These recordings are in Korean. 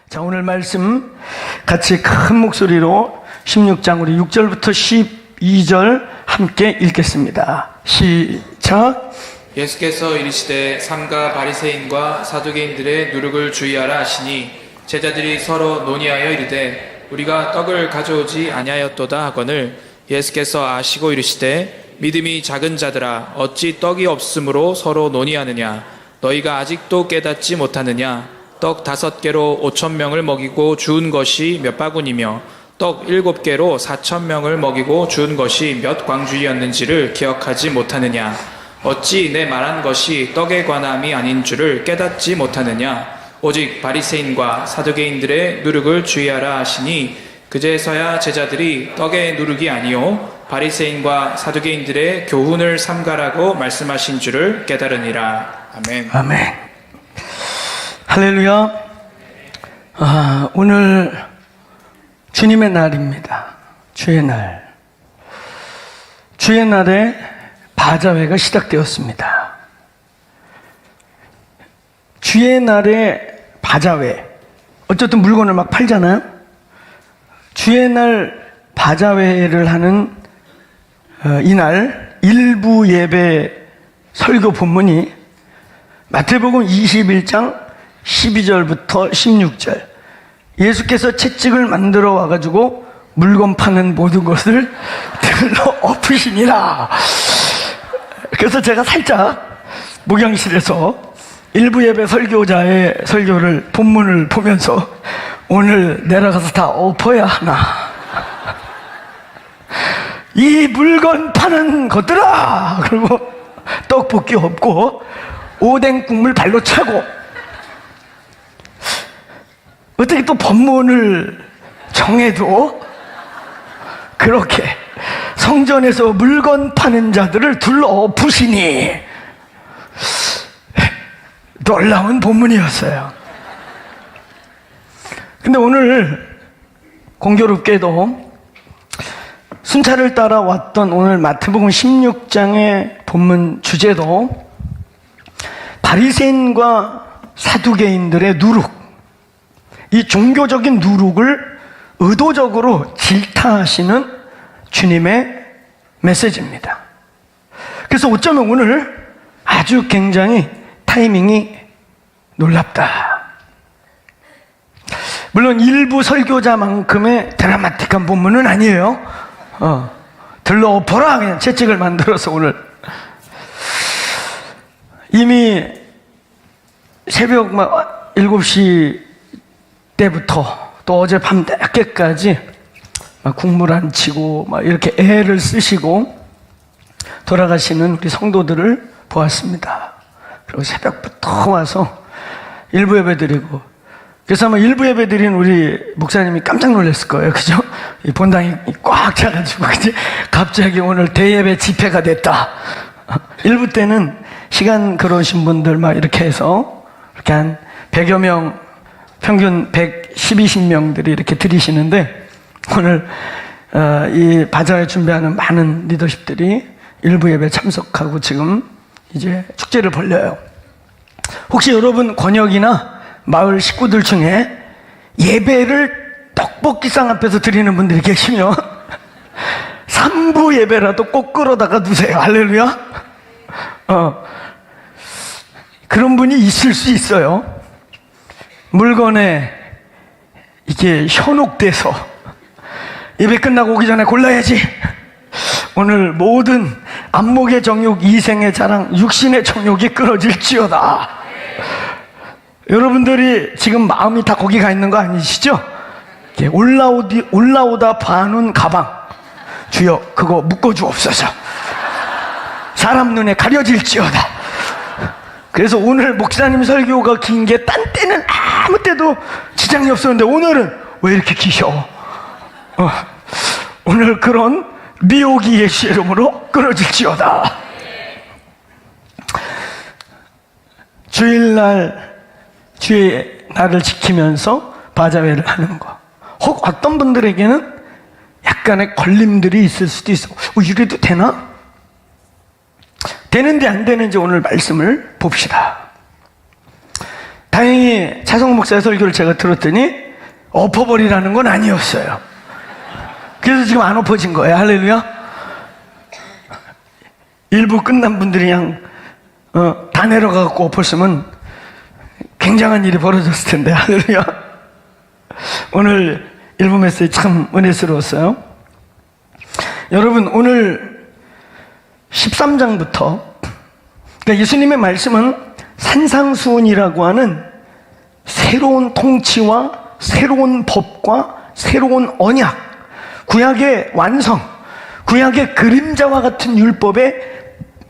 자, 오늘 말씀 같이 큰 목소리로 16장 우리 6절부터 12절 함께 읽겠습니다. 시작. 예수께서 이르시되 삼가 바리새인과 사두개인들의 누룩을 주의하라 하시니 제자들이 서로 논의하여 이르되 우리가 떡을 가져오지 아니하였도다 하거늘 예수께서 아시고 이르시되 믿음이 작은 자들아 어찌 떡이 없으므로 서로 논의하느냐 너희가 아직도 깨닫지 못하느냐 떡 5개로 5,000명을 먹이고 주운 것이 몇 바구니며 떡 7개로 4,000명을 먹이고 주운 것이 몇 광주이었는지를 기억하지 못하느냐 어찌 내 말한 것이 떡에 관함이 아닌 줄을 깨닫지 못하느냐 오직 바리새인과 사두개인들의 누룩을 주의하라 하시니 그제서야 제자들이 떡의 누룩이 아니요 바리새인과 사두개인들의 교훈을 삼가라고 말씀하신 줄을 깨달으니라. 아멘. 아멘. 할렐루야. 오늘 주님의 날입니다. 주의 날. 주의 날에 바자회가 시작되었습니다. 주의 날에 바자회. 어쨌든 물건을 막 팔잖아요. 주의 날 바자회를 하는 이날 일부 예배 설교 본문이 마태복음 21장 12절부터 16절. 예수께서 채찍을 만들어 와가지고 물건 파는 모든 것을 들러 엎으시니라. 그래서 제가 살짝 목양실에서 일부 예배 설교자의 설교를 본문을 보면서 오늘 내려가서 다 엎어야 하나. 이 물건 파는 것들아. 그리고 떡볶이 엎고 오뎅 국물 발로 차고. 어떻게 또 법문을 정해도 그렇게 성전에서 물건 파는 자들을 둘러 엎으시니 놀라운 본문이었어요. 근데 오늘 공교롭게도 순찰을 따라왔던 오늘 마태복음 16장의 본문 주제도 바리새인과 사두개인들의 누룩, 이 종교적인 누룩을 의도적으로 질타하시는 주님의 메시지입니다. 그래서 어쩌면 오늘 아주 굉장히 타이밍이 놀랍다. 물론 일부 설교자만큼의 드라마틱한 본문은 아니에요. 들러 엎어라 그냥 채찍을 만들어서 오늘 이미 새벽 7시 때부터 또 어제 밤 늦게까지 국물 안 치고 이렇게 애를 쓰시고 돌아가시는 우리 성도들을 보았습니다. 그리고 새벽부터 와서 일부 예배 드리고, 그래서 아마 일부 예배 드린 우리 목사님이 깜짝 놀랐을 거예요. 그죠? 이 본당이 꽉 차가지고, 그지? 갑자기 오늘 대예배 집회가 됐다. 일부 때는 시간 걸어오신 분들 이렇게 해서 이렇게 한 100여 명, 평균 112명들이 이렇게 드리시는데, 오늘 이 바자회 준비하는 많은 리더십들이 일부 예배 참석하고 지금 이제 축제를 벌려요. 혹시 여러분 권역이나 마을 식구들 중에 예배를 떡볶이상 앞에서 드리는 분들이 계시면 3부 예배라도 꼭 끌어다가 두세요. 할렐루야. 그런 분이 있을 수 있어요. 물건에 이게 현혹돼서 예배 끝나고 오기 전에 골라야지. 오늘 모든 안목의 정욕, 이생의 자랑, 육신의 정욕이 끊어질지어다. 여러분들이 지금 마음이 다 거기 가 있는 거 아니시죠? 올라오다 봐놓은 가방, 주여 그거 묶어주옵소서. 사람 눈에 가려질지어다. 그래서 오늘 목사님 설교가 긴 게 딴 때는 아무 때도 지장이 없었는데 오늘은 왜 이렇게 기셔? 오늘 그런 미혹이 예수 이름으로 끊어질지어다. 주일날 주의 날을 지키면서 바자회를 하는 거. 혹 어떤 분들에게는 약간의 걸림들이 있을 수도 있어. 이래도 되나? 되는지 안 되는지 오늘 말씀을 봅시다. 다행히 차성 목사의 설교를 제가 들었더니 엎어버리라는 건 아니었어요. 그래서 지금 안 엎어진 거예요. 할렐루야. 일부 끝난 분들이 그냥 다 내려가고 엎었으면 굉장한 일이 벌어졌을 텐데. 할렐루야. 오늘 일부 메시지 참 은혜스러웠어요. 여러분, 오늘 13장부터 그러니까 예수님의 말씀은 산상수훈이라고 하는 새로운 통치와 새로운 법과 새로운 언약, 구약의 완성, 구약의 그림자와 같은 율법의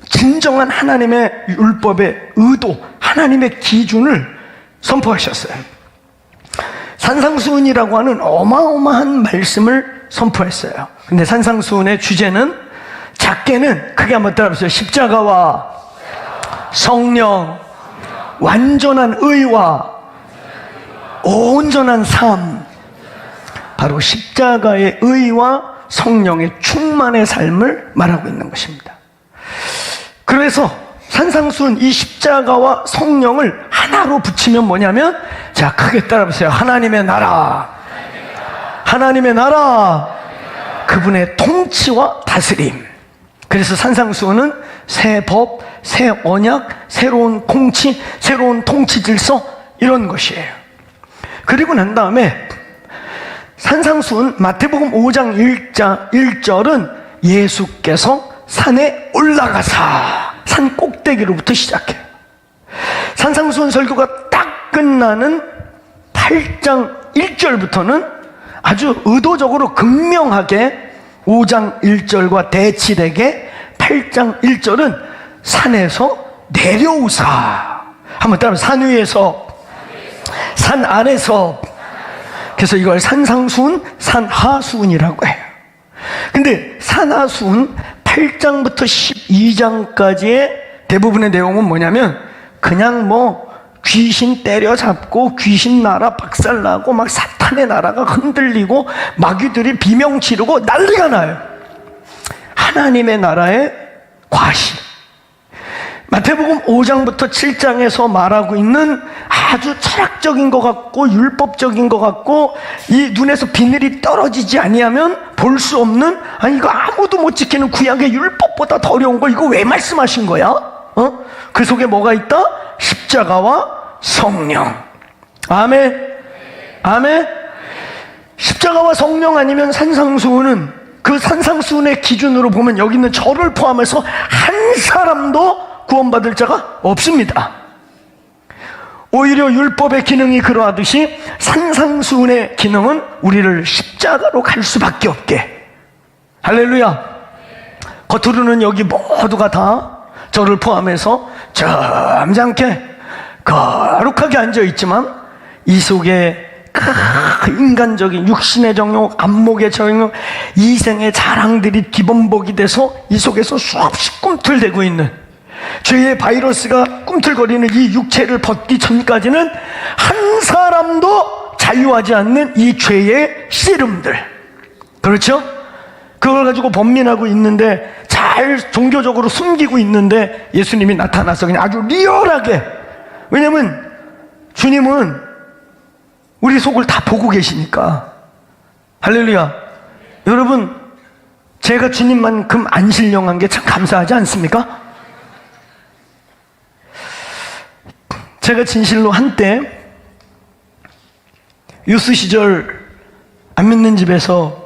진정한 하나님의 율법의 의도, 하나님의 기준을 선포하셨어요. 산상수훈이라고 하는 어마어마한 말씀을 선포했어요. 근데 산상수훈의 주제는 작게는 크게 한번 따라해보세요. 십자가와 성령, 완전한 의와 온전한 삶, 바로 십자가의 의와 성령의 충만의 삶을 말하고 있는 것입니다. 그래서 산상수훈 이 십자가와 성령을 하나로 붙이면 뭐냐면, 자, 크게 따라보세요. 하나님의 나라, 하나님의 나라, 그분의 통치와 다스림. 그래서 산상수훈은 새 법, 새 언약, 새로운 통치, 새로운 통치 질서, 이런 것이에요. 그리고 난 다음에 산상수훈 마태복음 5장 1절은 예수께서 산에 올라가사, 산 꼭대기로부터 시작해요. 산상수훈 설교가 딱 끝나는 8장 1절부터는 아주 의도적으로 극명하게 5장 1절과 대치되게 8장 1절은 산에서 내려오사. 한번 따라, 산 위에서, 산 아래서. 그래서 이걸 산상수훈, 산하수훈이라고 해요. 근데 산하수훈 8장부터 12장까지의 대부분의 내용은 뭐냐면, 그냥 뭐 귀신 때려잡고 귀신 나라 박살나고 막 사탄의 나라가 흔들리고 마귀들이 비명 지르고 난리가 나요. 하나님의 나라의 과시. 마태복음 5장부터 7장에서 말하고 있는 아주 철학적인 것 같고 율법적인 것 같고 이 눈에서 비늘이 떨어지지 아니하면 볼 수 없는, 아니 이거 아무도 못 지키는 구약의 율법보다 더 어려운 거 이거 왜 말씀하신 거야? 그 속에 뭐가 있다? 십자가와 성령. 아멘. 아멘. 십자가와 성령 아니면 산상수훈은, 그 산상수훈의 기준으로 보면 여기 있는 저를 포함해서 한 사람도 구원받을 자가 없습니다. 오히려 율법의 기능이 그러하듯이 산상수훈의 기능은 우리를 십자가로 갈 수밖에 없게. 할렐루야. 겉으로는 여기 모두가 다 저를 포함해서 점잖게 거룩하게 앉아있지만 이 속에 그 인간적인 육신의 정욕, 안목의 정욕, 이생의 자랑들이 기본복이 돼서 이 속에서 수없이 꿈틀대고 있는 죄의 바이러스가 꿈틀거리는 이 육체를 벗기 전까지는 한 사람도 자유하지 않는 이 죄의 씨름들, 그렇죠? 그걸 가지고 번민하고 있는데, 잘 종교적으로 숨기고 있는데 예수님이 나타나서 그냥 아주 리얼하게, 왜냐면 주님은 우리 속을 다 보고 계시니까. 할렐루야. 여러분, 제가 주님만큼 안 신령한 게 참 감사하지 않습니까? 제가 진실로 한때 유스 시절 안 믿는 집에서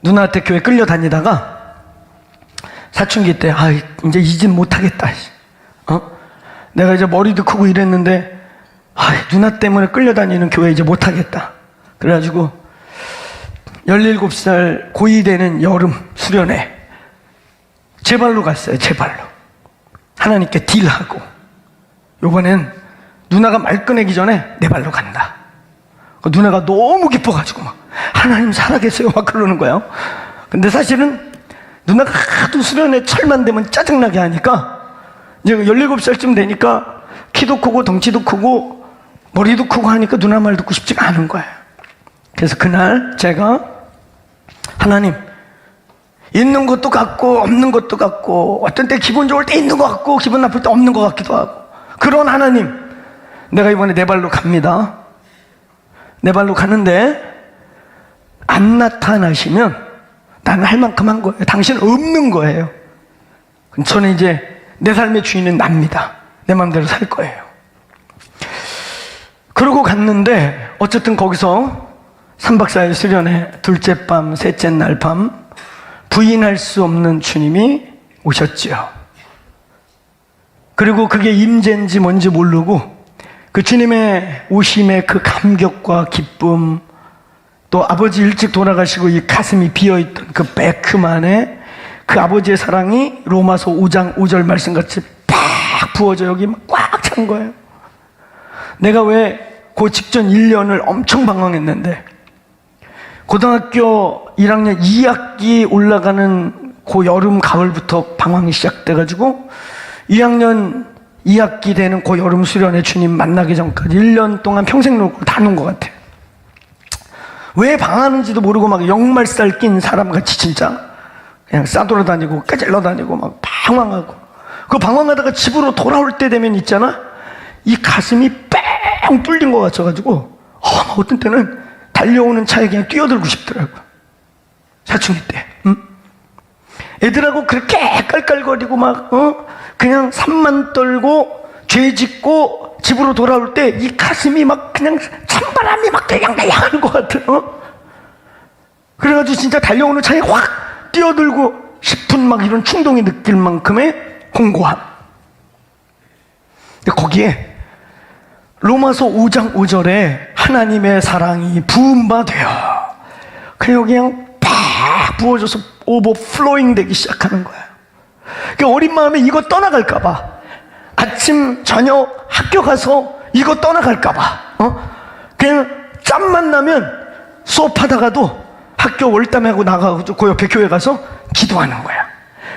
누나한테 교회 끌려다니다가 사춘기 때 이제 이 집 못하겠다. 내가 이제 머리도 크고 이랬는데 누나 때문에 끌려다니는 교회 이제 못하겠다. 그래가지고 17살 고2 되는 여름 수련회 제 발로 갔어요. 제 발로. 하나님께 딜하고, 요번엔 누나가 말 꺼내기 전에 내 발로 간다. 누나가 너무 기뻐가지고 막 하나님 살아계세요 막 그러는 거예요. 근데 사실은 누나가 하도 수련회 철만 되면 짜증나게 하니까 이제 17살쯤 되니까 키도 크고 덩치도 크고 머리도 크고 하니까 누나 말 듣고 싶지가 않은 거예요. 그래서 그날 제가, 하나님, 있는 것도 같고 없는 것도 같고, 어떤 때 기분 좋을 때 있는 것 같고 기분 나쁠 때 없는 것 같기도 하고, 그런 하나님, 내가 이번에 내 발로 갑니다. 내 발로 가는데 안 나타나시면 나는 할 만큼 한 거예요. 당신은 없는 거예요. 저는 이제 내 삶의 주인은 납니다. 내 마음대로 살 거예요. 그러고 갔는데 어쨌든 거기서 3박 4일 수련회 둘째 밤, 셋째 날 밤 부인할 수 없는 주님이 오셨지요. 그리고 그게 임재인지 뭔지 모르고 그 주님의 오심의 그 감격과 기쁨, 또 아버지 일찍 돌아가시고 이 가슴이 비어있던 그 매큼 안에 그 아버지의 사랑이 로마서 5장 5절 말씀같이 팍 부어져 여기 꽉 찬 거예요. 내가 왜 그 직전 1년을 엄청 방황했는데 고등학교 1학년 2학기 올라가는 그 여름 가을부터 방황이 시작돼가지고 2학년 2학기 되는 그 여름 수련회 주님 만나기 전까지 1년 동안 평생 놀고 다 논 것 같아요. 왜 방황하는지도 모르고 막 역말살 낀 사람같이 진짜 그냥 싸돌아다니고 까질러 다니고 막 방황하고, 그 방황하다가 집으로 돌아올 때 되면 있잖아, 이 가슴이 뺑 뚫린 것 같아가지고 어떤 때는 달려오는 차에 그냥 뛰어들고 싶더라고. 사춘기 때. 애들하고 그렇게 깔깔거리고 막 그냥 산만 떨고 죄 짓고 집으로 돌아올 때 이 가슴이 막 그냥 찬바람이 막 대양대양하는 것 같아. 그래가지고 진짜 달려오는 차에 확 뛰어들고 싶은 막 이런 충동이 느낄 만큼의 공고함. 근데 거기에 로마서 5장 5절에 하나님의 사랑이 부은 바 되어 그냥 팍 부어져서 오버플로잉 되기 시작하는 거야. 그 어린 마음에 이거 떠나갈까봐, 아침 저녁 학교 가서 이거 떠나갈까봐 그냥 짬만 나면 수업하다가도 학교 월담하고 나가고 그 옆에 교회 가서 기도하는 거야.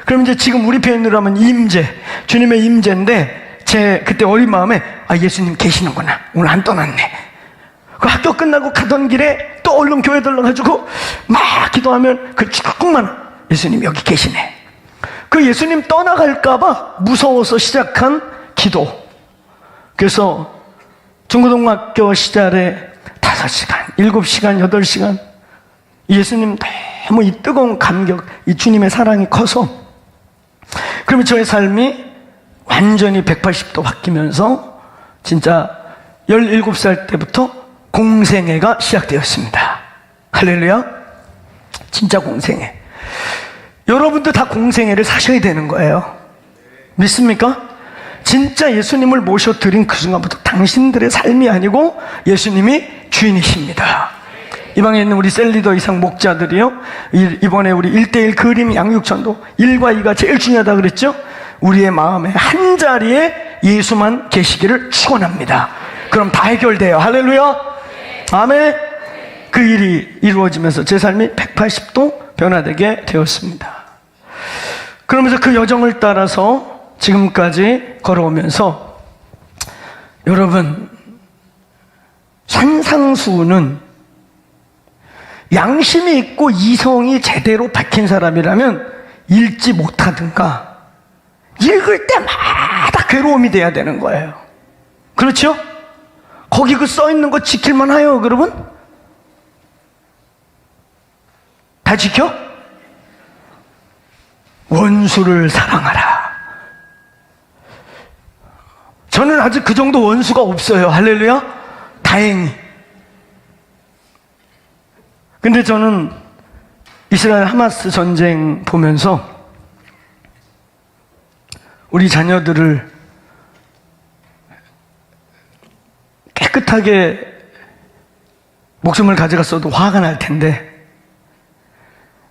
그럼 이제 지금 우리 표현으로 하면 임재, 주님의 임재인데, 제 그때 어린 마음에 예수님 계시는구나, 오늘 안 떠났네. 그 학교 끝나고 가던 길에 또 얼른 교회 들러가지고 막 기도하면 그 조금만 예수님 여기 계시네. 그 예수님 떠나갈까봐 무서워서 시작한 기도. 그래서 중고등학교 시절에 5시간, 7시간, 8시간 예수님 너무 이 뜨거운 감격, 이 주님의 사랑이 커서, 그러면 저의 삶이 완전히 180도 바뀌면서 진짜 17살 때부터 공생애가 시작되었습니다. 할렐루야. 진짜 공생애. 여러분도 다 공생애를 사셔야 되는 거예요. 믿습니까? 진짜 예수님을 모셔드린 그 순간부터 당신들의 삶이 아니고 예수님이 주인이십니다. 이 방에 있는 우리 셀리더 이상 목자들이요, 이번에 우리 1:1 그림 양육전도 1과 2가 제일 중요하다 그랬죠? 우리의 마음에 한 자리에 예수만 계시기를 축원합니다. 그럼 다 해결돼요. 할렐루야. 아멘. 그 일이 이루어지면서 제 삶이 180도 변화되게 되었습니다. 그러면서 그 여정을 따라서 지금까지 걸어오면서, 여러분, 산상수훈은 양심이 있고 이성이 제대로 박힌 사람이라면 읽지 못하든가 읽을 때마다 괴로움이 돼야 되는 거예요. 그렇죠? 거기 그 써있는 거 지킬만 해요, 여러분? 다 지켜? 원수를 사랑하라. 저는 아직 그 정도 원수가 없어요. 할렐루야. 다행히. 근데 저는 이스라엘 하마스 전쟁 보면서 우리 자녀들을 깨끗하게 목숨을 가져갔어도 화가 날 텐데,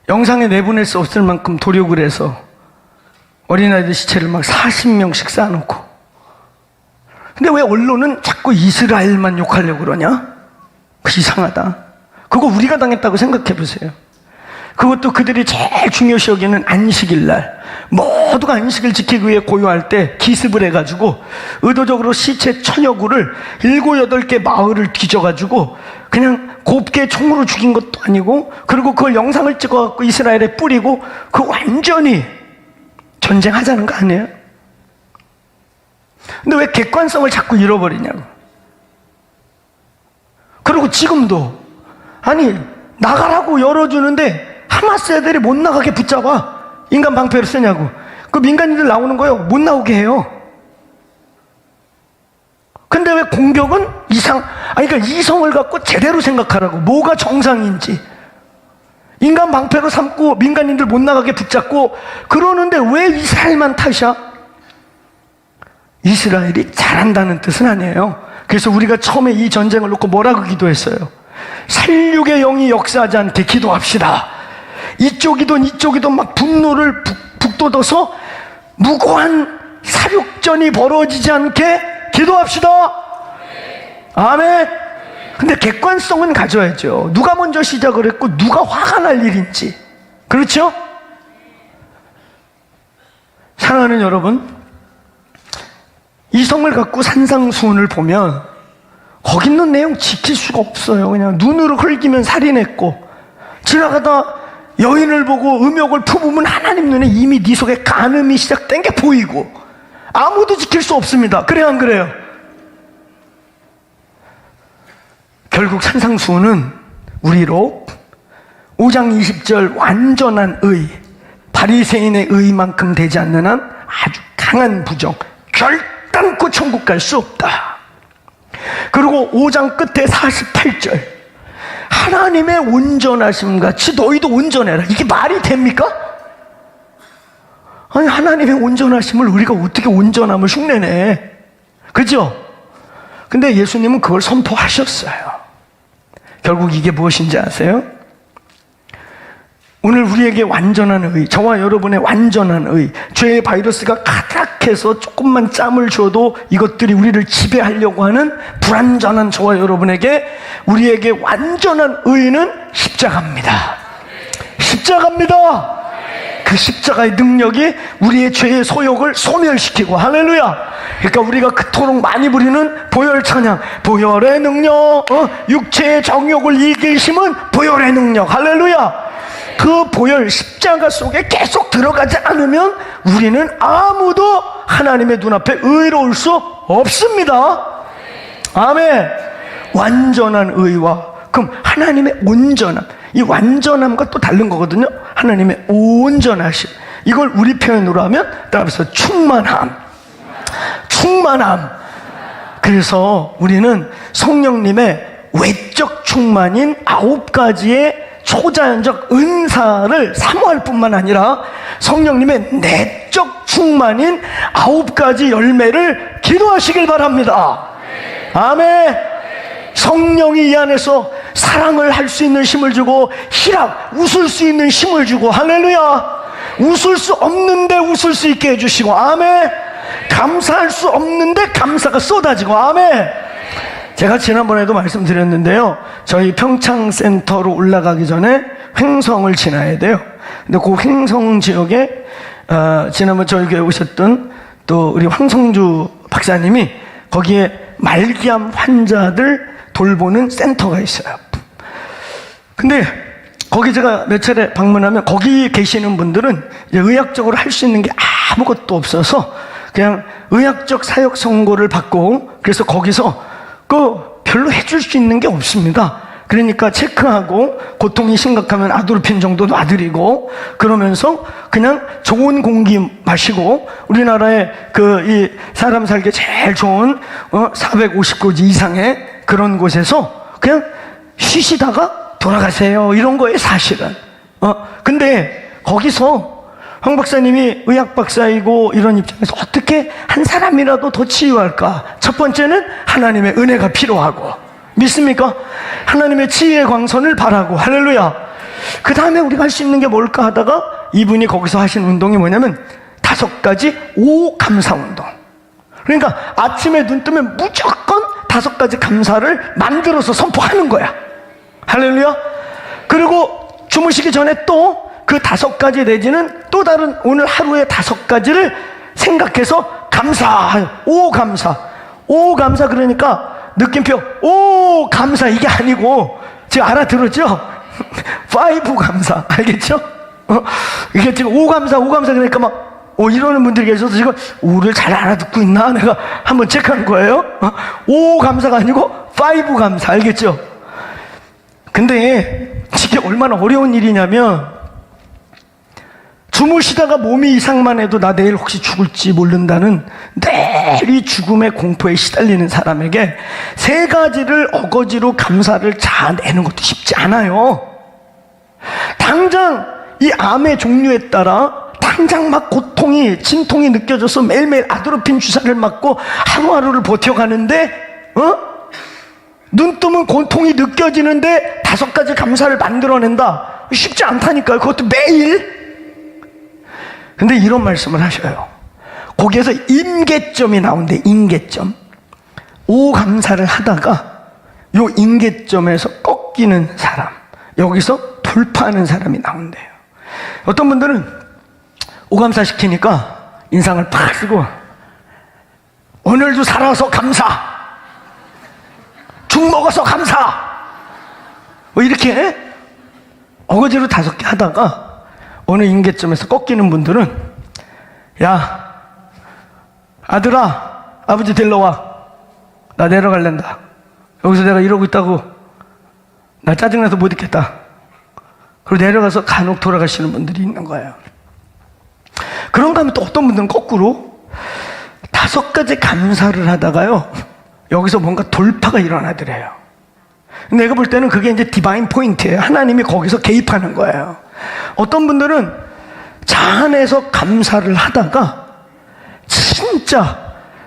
영상에 내보낼 수 없을 만큼 도륙을 해서 어린아이들 시체를 막 40명씩 쌓아놓고, 근데 왜 언론은 자꾸 이스라엘만 욕하려고 그러냐? 그 이상하다. 그거 우리가 당했다고 생각해 보세요. 그것도 그들이 제일 중요시 여기는 안식일 날, 모두가 안식을 지키기 위해 고요할 때 기습을 해가지고 의도적으로 시체 1000여 구를 7, 8개 마을을 뒤져가지고 그냥 곱게 총으로 죽인 것도 아니고, 그리고 그걸 영상을 찍어갖고 이스라엘에 뿌리고, 그 완전히 전쟁하자는 거 아니에요? 근데 왜 객관성을 자꾸 잃어버리냐고. 그리고 지금도 아니 나가라고 열어주는데 하마스 애들이 못 나가게 붙잡아. 인간 방패를 쓰냐고. 그 민간인들 나오는 거예요. 못 나오게 해요. 근데 왜 공격은 그러니까 이성을 갖고 제대로 생각하라고. 뭐가 정상인지. 인간 방패로 삼고 민간인들 못 나가게 붙잡고 그러는데 왜 이스라엘만 탓이야? 이스라엘이 잘한다는 뜻은 아니에요. 그래서 우리가 처음에 이 전쟁을 놓고 뭐라고 기도했어요? 살육의 영이 역사하지 않게 기도합시다. 이쪽이든 이쪽이든 막 분노를 북돋아서 무고한 살육전이 벌어지지 않게 기도합시다. 아멘. 근데 객관성은 가져야죠. 누가 먼저 시작을 했고 누가 화가 날 일인지. 그렇죠? 사랑하는 여러분, 이성을 갖고 산상수훈을 보면 거기 있는 내용 지킬 수가 없어요. 그냥 눈으로 흘기면 살인했고, 지나가다 여인을 보고 음욕을 품으면 하나님 눈에 이미 네 속에 간음이 시작된 게 보이고, 아무도 지킬 수 없습니다. 그래요, 안 그래요? 결국 산상수훈은 우리로 5장 20절 완전한 의, 바리새인의 의만큼 되지 않는 한 아주 강한 부정, 결단코 천국 갈 수 없다. 그리고 5장 끝에 48절, 하나님의 온전하심 같이 너희도 온전해라. 이게 말이 됩니까? 아니, 하나님의 온전하심을 우리가 어떻게 온전함을 흉내내? 그죠? 근데 예수님은 그걸 선포하셨어요. 결국 이게 무엇인지 아세요? 오늘 우리에게 완전한 의, 저와 여러분의 완전한 의, 죄의 바이러스가 가득해서 조금만 짬을 줘도 이것들이 우리를 지배하려고 하는 불완전한 저와 여러분에게 우리에게 완전한 의는 십자가입니다. 십자가입니다. 그 십자가의 능력이 우리의 죄의 소욕을 소멸시키고, 할렐루야. 그러니까 우리가 그토록 많이 부리는 보혈 찬양, 보혈의 능력, 육체의 정욕을 이기심은 보혈의 능력, 할렐루야. 그 보혈 십자가 속에 계속 들어가지 않으면 우리는 아무도 하나님의 눈앞에 의로울 수 없습니다. 아멘. 완전한 의와, 그럼 하나님의 온전함, 이 완전함과 또 다른 거거든요. 하나님의 온전하심, 이걸 우리 표현으로 하면 따라서 충만함. 그래서 우리는 성령님의 외적 충만인 9가지의 초자연적 은사를 사모할 뿐만 아니라 성령님의 내적 충만인 9가지 열매를 기도하시길 바랍니다. 아멘. 성령이 이 안에서 사랑을 할 수 있는 힘을 주고, 희락, 웃을 수 있는 힘을 주고, 할렐루야. 웃을 수 없는데 웃을 수 있게 해주시고, 아멘. 감사할 수 없는데 감사가 쏟아지고, 아멘. 제가 지난번에도 말씀드렸는데요, 저희 평창센터로 올라가기 전에 횡성을 지나야 돼요. 근데 그 횡성 지역에 지난번 저희 교회 오셨던 또 우리 황성주 박사님이 거기에 말기암 환자들 돌보는 센터가 있어요. 근데 거기 제가 몇 차례 방문하면 거기 계시는 분들은 이제 의학적으로 할 수 있는 게 아무것도 없어서 그냥 의학적 사역 선고를 받고, 그래서 거기서 별로 해줄 수 있는 게 없습니다. 그러니까 체크하고 고통이 심각하면 아도르핀 정도 놔드리고, 그러면서 그냥 좋은 공기 마시고, 우리나라에 이 사람 살기 제일 좋은 450고지 이상의 그런 곳에서 그냥 쉬시다가 돌아가세요, 이런 거예요 사실은. 근데 거기서 황 박사님이 의학 박사이고 이런 입장에서 어떻게 한 사람이라도 더 치유할까? 첫 번째는 하나님의 은혜가 필요하고, 믿습니까? 하나님의 치유의 광선을 바라고, 할렐루야. 그 다음에 우리가 할 수 있는 게 뭘까 하다가 이분이 거기서 하신 운동이 뭐냐면 5가지 오감사 운동. 그러니까 아침에 눈 뜨면 무조건 5가지 감사를 만들어서 선포하는 거야. 할렐루야. 그리고 주무시기 전에 또 그 5가지 내지는 또 다른 오늘 하루의 5가지를 생각해서 감사, 오감사. 오감사, 그러니까 느낌표 오 감사 이게 아니고, 지금 알아들었죠? 5 감사, 알겠죠? 이게 지금 오감사 그러니까 막 이러는 분들이 계셔서 지금 우를 잘 알아듣고 있나 내가 한번 체크하는 거예요. 오 감사가 아니고 5 감사, 알겠죠? 근데 이게 얼마나 어려운 일이냐면, 주무시다가 몸이 이상만 해도 나 내일 혹시 죽을지 모른다는 내일이 죽음의 공포에 시달리는 사람에게 세 가지를 어거지로 감사를 자아내는 것도 쉽지 않아요. 당장 이 암의 종류에 따라 당장 막 고통이, 진통이 느껴져서 매일매일 아드로핀 주사를 맞고 하루하루를 버텨가는데, 눈 뜨면 고통이 느껴지는데 5가지 감사를 만들어낸다. 쉽지 않다니까요. 그것도 매일. 근데 이런 말씀을 하셔요. 거기에서 임계점이 나온대. 임계점. 5감사를 하다가 요 임계점에서 꺾이는 사람, 여기서 돌파하는 사람이 나온대요. 어떤 분들은 5감사 시키니까 인상을 팍 쓰고, 오늘도 살아서 감사, 죽 먹어서 감사, 뭐 이렇게 어거지로 5개 하다가 어느 임계점에서 꺾이는 분들은, 야 아들아, 아버지 데려와, 나 내려갈랜다, 여기서 내가 이러고 있다고 나 짜증나서 못 있겠다. 그리고 내려가서 간혹 돌아가시는 분들이 있는 거예요. 그런가 하면 또 어떤 분들은 거꾸로 5가지 감사를 하다가요, 여기서 뭔가 돌파가 일어나더래요. 내가 볼 때는 그게 이제 디바인 포인트예요. 하나님이 거기서 개입하는 거예요. 어떤 분들은 자 안에서 감사를 하다가 진짜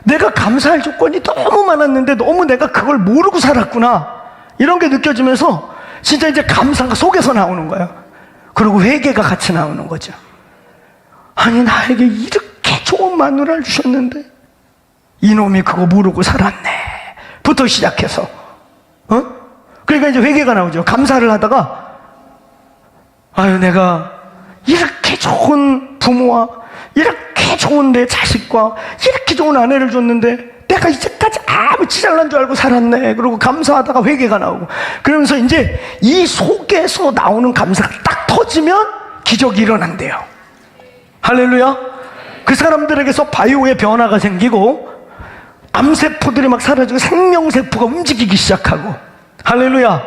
내가 감사할 조건이 너무 많았는데 너무 내가 그걸 모르고 살았구나, 이런 게 느껴지면서 진짜 이제 감사가 속에서 나오는 거예요. 그리고 회개가 같이 나오는 거죠. 아니, 나에게 이렇게 좋은 마누라를 주셨는데 이놈이 그거 모르고 살았네 부터 시작해서, 그러니까 이제 회개가 나오죠. 감사를 하다가, 아유, 내가 이렇게 좋은 부모와 이렇게 좋은 내 자식과 이렇게 좋은 아내를 줬는데 내가 이제까지 아무 지잘난 줄 알고 살았네. 그리고 감사하다가 회개가 나오고, 그러면서 이제 이 속에서 나오는 감사가 딱 터지면 기적이 일어난대요. 할렐루야. 그 사람들에게서 바이오의 변화가 생기고 암세포들이 막 사라지고 생명세포가 움직이기 시작하고, 할렐루야.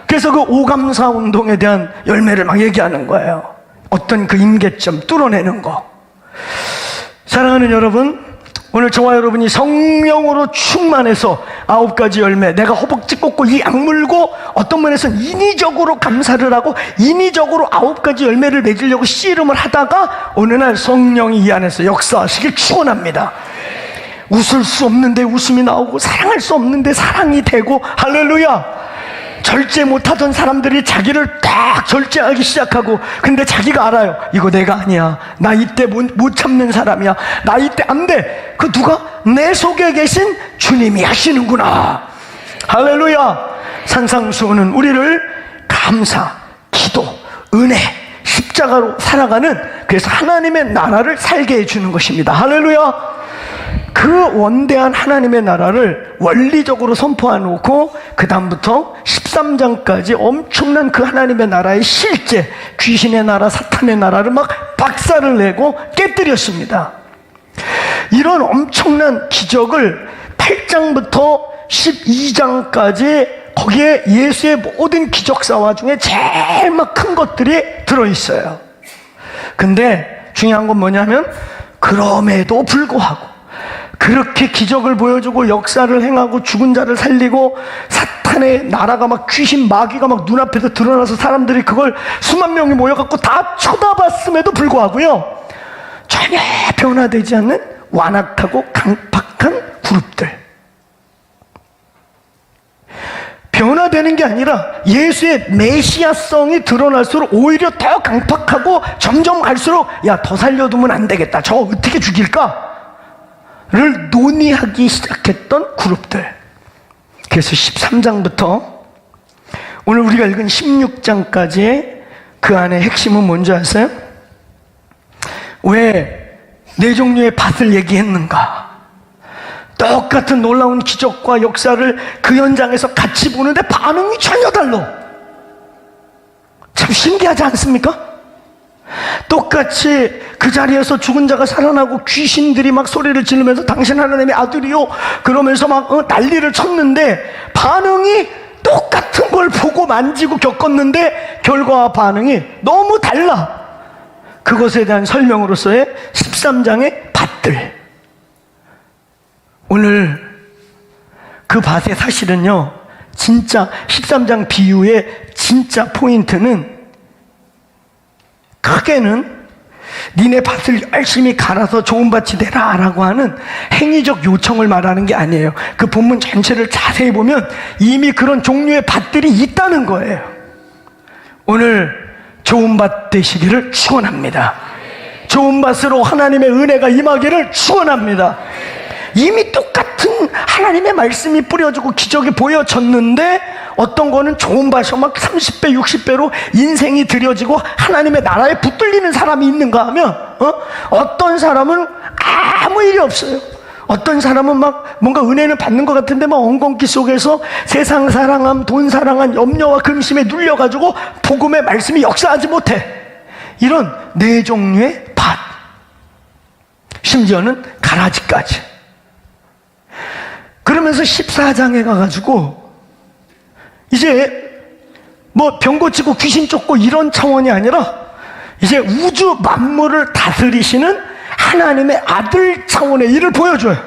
그래서 그 5감사 운동에 대한 열매를 막 얘기하는 거예요. 어떤 그 임계점 뚫어내는 거. 사랑하는 여러분, 오늘 저와 여러분이 성령으로 충만해서 9가지 열매, 내가 허벅지 꽂고 이 악물고, 어떤 면에서는 인위적으로 감사를 하고 인위적으로 9가지 열매를 맺으려고 씨름을 하다가 어느 날 성령이 이 안에서 역사하시길 축원합니다. 웃을 수 없는데 웃음이 나오고, 사랑할 수 없는데 사랑이 되고, 할렐루야. 절제 못하던 사람들이 자기를 딱 절제하기 시작하고, 근데 자기가 알아요. 이거 내가 아니야. 나 이때 못 참는 사람이야. 나 이때 안 돼. 그 누가? 내 속에 계신 주님이 하시는구나. 할렐루야. 산상수훈은 우리를 감사, 기도, 은혜, 십자가로 살아가는, 그래서 하나님의 나라를 살게 해주는 것입니다. 할렐루야. 그 원대한 하나님의 나라를 원리적으로 선포해놓고 그 다음부터 13장까지 엄청난 그 하나님의 나라의 실제, 귀신의 나라, 사탄의 나라를 막 박살을 내고 깨뜨렸습니다. 이런 엄청난 기적을 8장부터 12장까지 거기에 예수의 모든 기적사화 중에 제일 막 큰 것들이 들어있어요. 근데 중요한 건 뭐냐면, 그럼에도 불구하고 그렇게 기적을 보여주고 역사를 행하고 죽은 자를 살리고 사탄의 나라가 막, 귀신 마귀가 막 눈앞에서 드러나서 사람들이 그걸 수만 명이 모여갖고 다 쳐다봤음에도 불구하고요, 전혀 변화되지 않는 완악하고 강팍한 그룹들. 변화되는 게 아니라 예수의 메시아성이 드러날수록 오히려 더 강팍하고, 점점 갈수록 야, 더 살려두면 안 되겠다, 저 어떻게 죽일까 를 논의하기 시작했던 그룹들. 그래서 13장부터 오늘 우리가 읽은 16장까지의 그 안에 핵심은 뭔지 아세요? 왜 네 종류의 밭을 얘기했는가? 똑같은 놀라운 기적과 역사를 그 현장에서 같이 보는데 반응이 전혀 달라. 참 신기하지 않습니까? 똑같이 그 자리에서 죽은 자가 살아나고 귀신들이 막 소리를 지르면서 당신 하나님의 아들이요 그러면서 막 난리를 쳤는데, 반응이 똑같은 걸 보고 보고 만지고 겪었는데 결과와 반응이 너무 달라. 그것에 대한 설명으로서의 13장의 밭들. 오늘 그 밭의 사실은요, 진짜 13장 비유의 진짜 포인트는 크게는 니네 밭을 열심히 갈아서 좋은 밭이 되라 라고 하는 행위적 요청을 말하는 게 아니에요. 그 본문 전체를 자세히 보면 이미 그런 종류의 밭들이 있다는 거예요. 오늘 좋은 밭 되시기를 축원합니다. 좋은 밭으로 하나님의 은혜가 임하기를 축원합니다. 이미 똑같은 하나님의 말씀이 뿌려지고 기적이 보여졌는데 어떤 거는 좋은 밭이 막 30배 60배로 인생이 들여지고 하나님의 나라에 붙들리는 사람이 있는가 하면 어떤 사람은 아무 일이 없어요. 어떤 사람은 막 뭔가 은혜는 받는 것 같은데 막 엉겅퀴 속에서 세상 사랑함, 돈 사랑함, 염려와 근심에 눌려가지고 복음의 말씀이 역사하지 못해. 이런 네 종류의 밭, 심지어는 가라지까지. 그러면서 14장에 가가지고 이제 뭐 병 고치고 귀신 쫓고 이런 차원이 아니라 이제 우주 만물을 다스리시는 하나님의 아들 차원의 일을 보여줘요.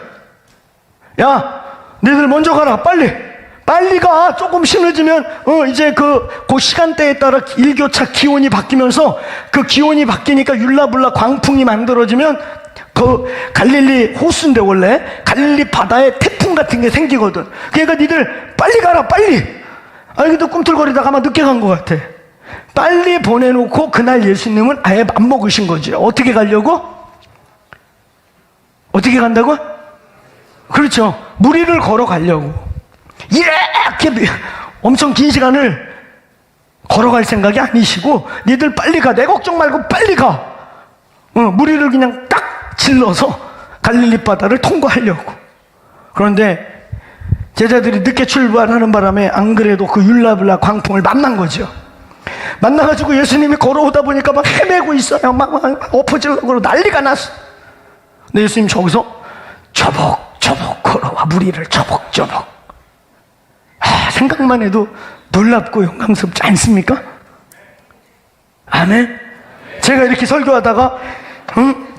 야, 너희들 먼저 가라. 빨리 가. 조금 신어지면 이제 그 시간대에 따라 일교차 기온이 바뀌면서 그 기온이 바뀌니까 율라불라 광풍이 만들어지면 그 갈릴리 호수인데 원래 갈릴리 바다에 태풍 같은 게 생기거든. 그러니까 니들 빨리 가라. 아니 근데 꿈틀거리다가 아마 늦게 간 것 같아. 빨리 보내놓고 그날 예수님은 아예 맘 먹으신 거지. 어떻게 가려고? 어떻게 간다고? 그렇죠. 무리를 걸어가려고. 이렇게 엄청 긴 시간을 걸어갈 생각이 아니시고 니들 빨리 가. 내 걱정 말고 빨리 가. 무리를 그냥 딱 질러서 갈릴리 바다를 통과하려고. 그런데 제자들이 늦게 출발하는 바람에 안 그래도 그 율라블라 광풍을 만난 거죠. 만나가지고 예수님이 걸어오다 보니까 막 헤매고 있어요. 막 엎어지려고 난리가 났어. 근데 예수님 저기서 저벅저벅 걸어와. 무리를 저벅저벅. 생각만 해도 놀랍고 영광스럽지 않습니까? 아멘. 제가 이렇게 설교하다가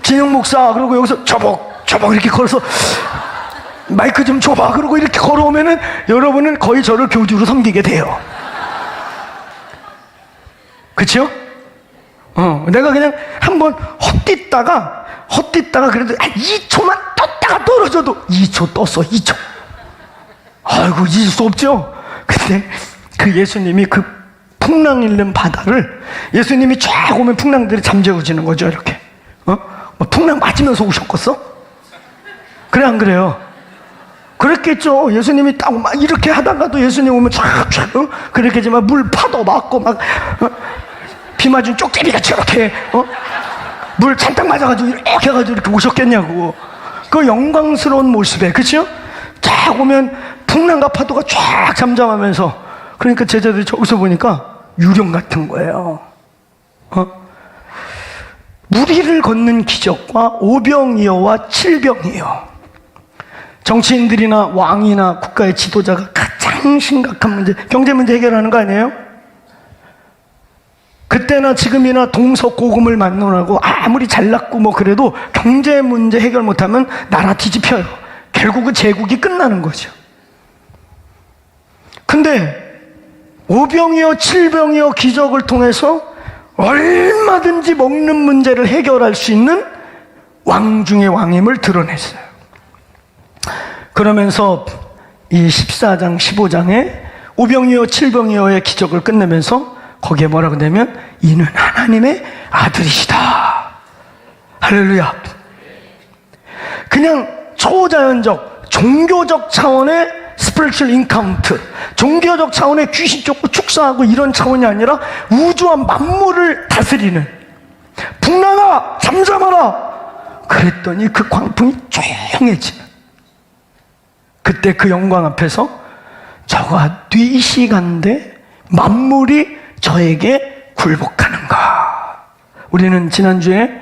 진영 목사 그러고 여기서 저벅저벅 이렇게 걸어서 마이크 좀 줘봐 그러고 이렇게 걸어오면은 여러분은 거의 저를 교주로 섬기게 돼요. 그쵸? 내가 그냥 한번 헛뛰다가 그래도 2초만 떴다가 떨어져도 2초 떴어. 2초. 아이고 잊을 수 없죠. 근데 그 예수님이 그 풍랑 일는 바다를 예수님이 쫙 오면 풍랑들이 잠재워지는 거죠. 이렇게 뭐 풍랑 맞으면서 오셨겠어? 그래 안 그래요? 그랬겠죠. 예수님이 딱 막 이렇게 하다가도 예수님 오면 쫙쫙 그렇겠지만 물 파도 맞고 막 비 맞은 쪽제비같이 이렇게 물 잔뜩 맞아가지고 이렇게 해가지고 이렇게 오셨겠냐고. 그 영광스러운 모습에, 그렇죠? 쫙 오면 풍랑과 파도가 쫙 잠잠하면서, 그러니까 제자들이 저기서 보니까 유령 같은 거예요. 무리를 걷는 기적과 오병이어와 칠병이어. 정치인들이나 왕이나 국가의 지도자가 가장 심각한 문제, 경제 문제 해결하는 거 아니에요? 그때나 지금이나 동서고금을 만나고 아무리 잘났고 뭐 그래도 경제 문제 해결 못하면 나라 뒤집혀요. 결국은 제국이 끝나는 거죠. 근데 오병이어 칠병이어 기적을 통해서 얼마든지 먹는 문제를 해결할 수 있는 왕 중의 왕임을 드러냈어요. 그러면서 이 14장 15장에 오병이어 칠병이어의 기적을 끝내면서 거기에 뭐라고 하냐면 이는 하나님의 아들이시다. 할렐루야. 그냥 초자연적 종교적 차원의 스피리추얼 인카운트, 종교적 차원의 귀신 쫓고 축사하고 이런 차원이 아니라 우주와 만물을 다스리는 풍랑아 잠잠하라 그랬더니 그 광풍이 조용해지는, 그때 그 영광 앞에서 저가 뒤시간대 만물이 저에게 굴복하는가. 우리는 지난주에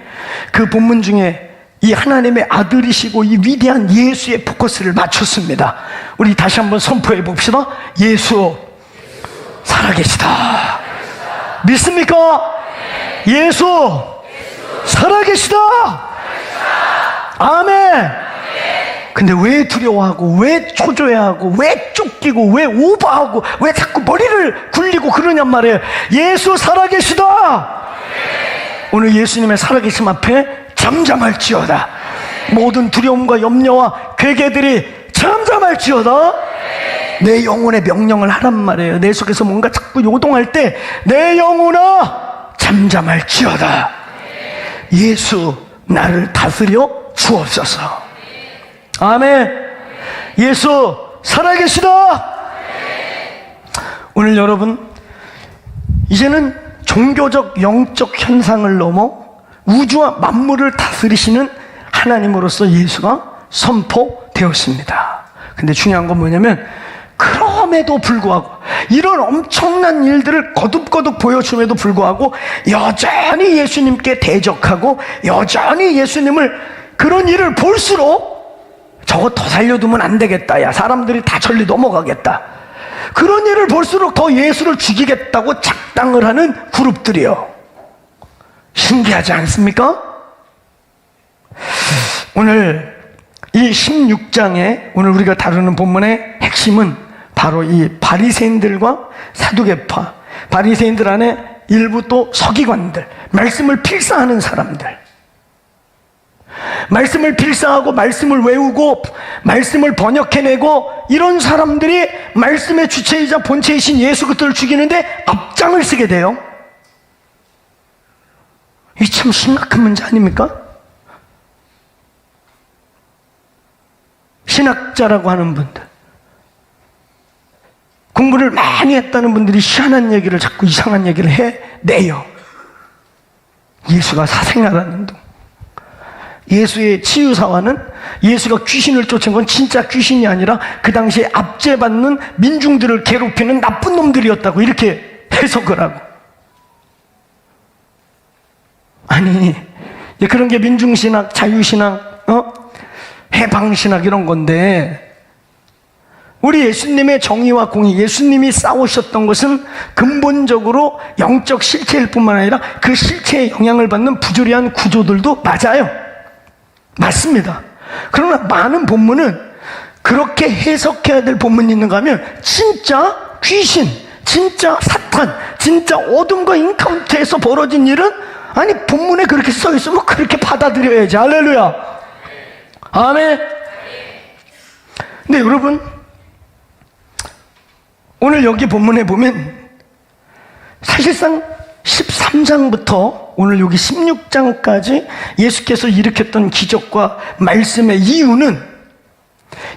그 본문 중에 이 하나님의 아들이시고 이 위대한 예수의 포커스를 맞췄습니다. 우리 다시 한번 선포해 봅시다. 예수 살아계시다. 믿습니까? 예수 살아계시다. 아멘. 근데 왜 두려워하고, 왜 초조해하고, 왜 쫓기고, 왜 오버하고, 왜 자꾸 머리를 굴리고 그러냔 말이에요. 예수 살아계시다. 오늘 예수님의 살아계심 앞에 잠잠할지어다. 모든 두려움과 염려와 괴계들이 잠잠할지어다. 내 영혼의 명령을 하란 말이에요. 내 속에서 뭔가 자꾸 요동할 때 내 영혼아 잠잠할지어다. 예수 나를 다스려 주옵소서. 아멘. 예수 살아계시다. 오늘 여러분, 이제는 종교적 영적 현상을 넘어 우주와 만물을 다스리시는 하나님으로서 예수가 선포되었습니다. 근데 중요한 건 뭐냐면, 그럼에도 불구하고, 이런 엄청난 일들을 거듭거듭 보여줌에도 불구하고 여전히 예수님께 대적하고 여전히 예수님을, 그런 일을 볼수록 저거 더 살려두면 안 되겠다, 야 사람들이 다 절리 넘어가겠다, 그런 일을 볼수록 더 예수를 죽이겠다고 작당을 하는 그룹들이요. 신기하지 않습니까? 오늘 이 16장에 오늘 우리가 다루는 본문의 핵심은 바로 이 바리새인들과 사두개파, 바리새인들 안에 일부 또 서기관들, 말씀을 필사하는 사람들, 말씀을 필사하고 말씀을 외우고 말씀을 번역해내고 이런 사람들이 말씀의 주체이자 본체이신 예수 그리스도를 죽이는데 앞장을 쓰게 돼요. 이게 참 심각한 문제 아닙니까? 신학자라고 하는 분들, 공부를 많이 했다는 분들이 희한한 얘기를, 자꾸 이상한 얘기를 해내요. 예수가 사생아라는 둥. 예수의 치유사화는 예수가 귀신을 쫓은 건 진짜 귀신이 아니라 그 당시에 압제받는 민중들을 괴롭히는 나쁜 놈들이었다고 이렇게 해석을 하고. 아니, 그런 게 민중신학, 자유신학, 해방신학 이런 건데, 우리 예수님의 정의와 공의, 예수님이 싸우셨던 것은 근본적으로 영적 실체일 뿐만 아니라 그 실체에 영향을 받는 부조리한 구조들도 맞아요. 맞습니다. 그러나 많은 본문은 그렇게 해석해야 될 본문이 있는가 하면 진짜 귀신, 진짜 사탄, 진짜 어둠과 인카운트에서 벌어진 일은, 아니 본문에 그렇게 써 있으면 그렇게 받아들여야지. 할렐루야. 아멘. 근데 여러분, 오늘 여기 본문에 보면 사실상 13장부터 오늘 여기 16장까지 예수께서 일으켰던 기적과 말씀의 이유는,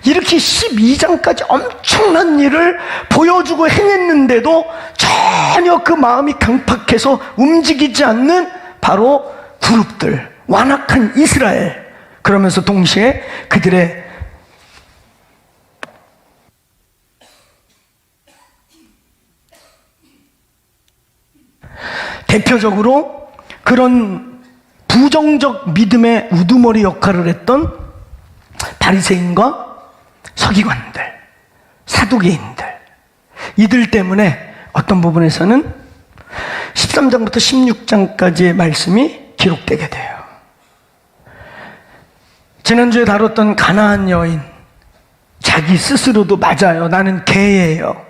이렇게 12장까지 엄청난 일을 보여주고 행했는데도 전혀 그 마음이 강팍해서 움직이지 않는 바로 그룹들, 완악한 이스라엘, 그러면서 동시에 그들의 대표적으로 그런 부정적 믿음의 우두머리 역할을 했던 바리새인과 서기관들, 사두개인들, 이들 때문에 어떤 부분에서는 13장부터 16장까지의 말씀이 기록되게 돼요. 지난주에 다뤘던 가나안 여인, 자기 스스로도 맞아요, 나는 개예요.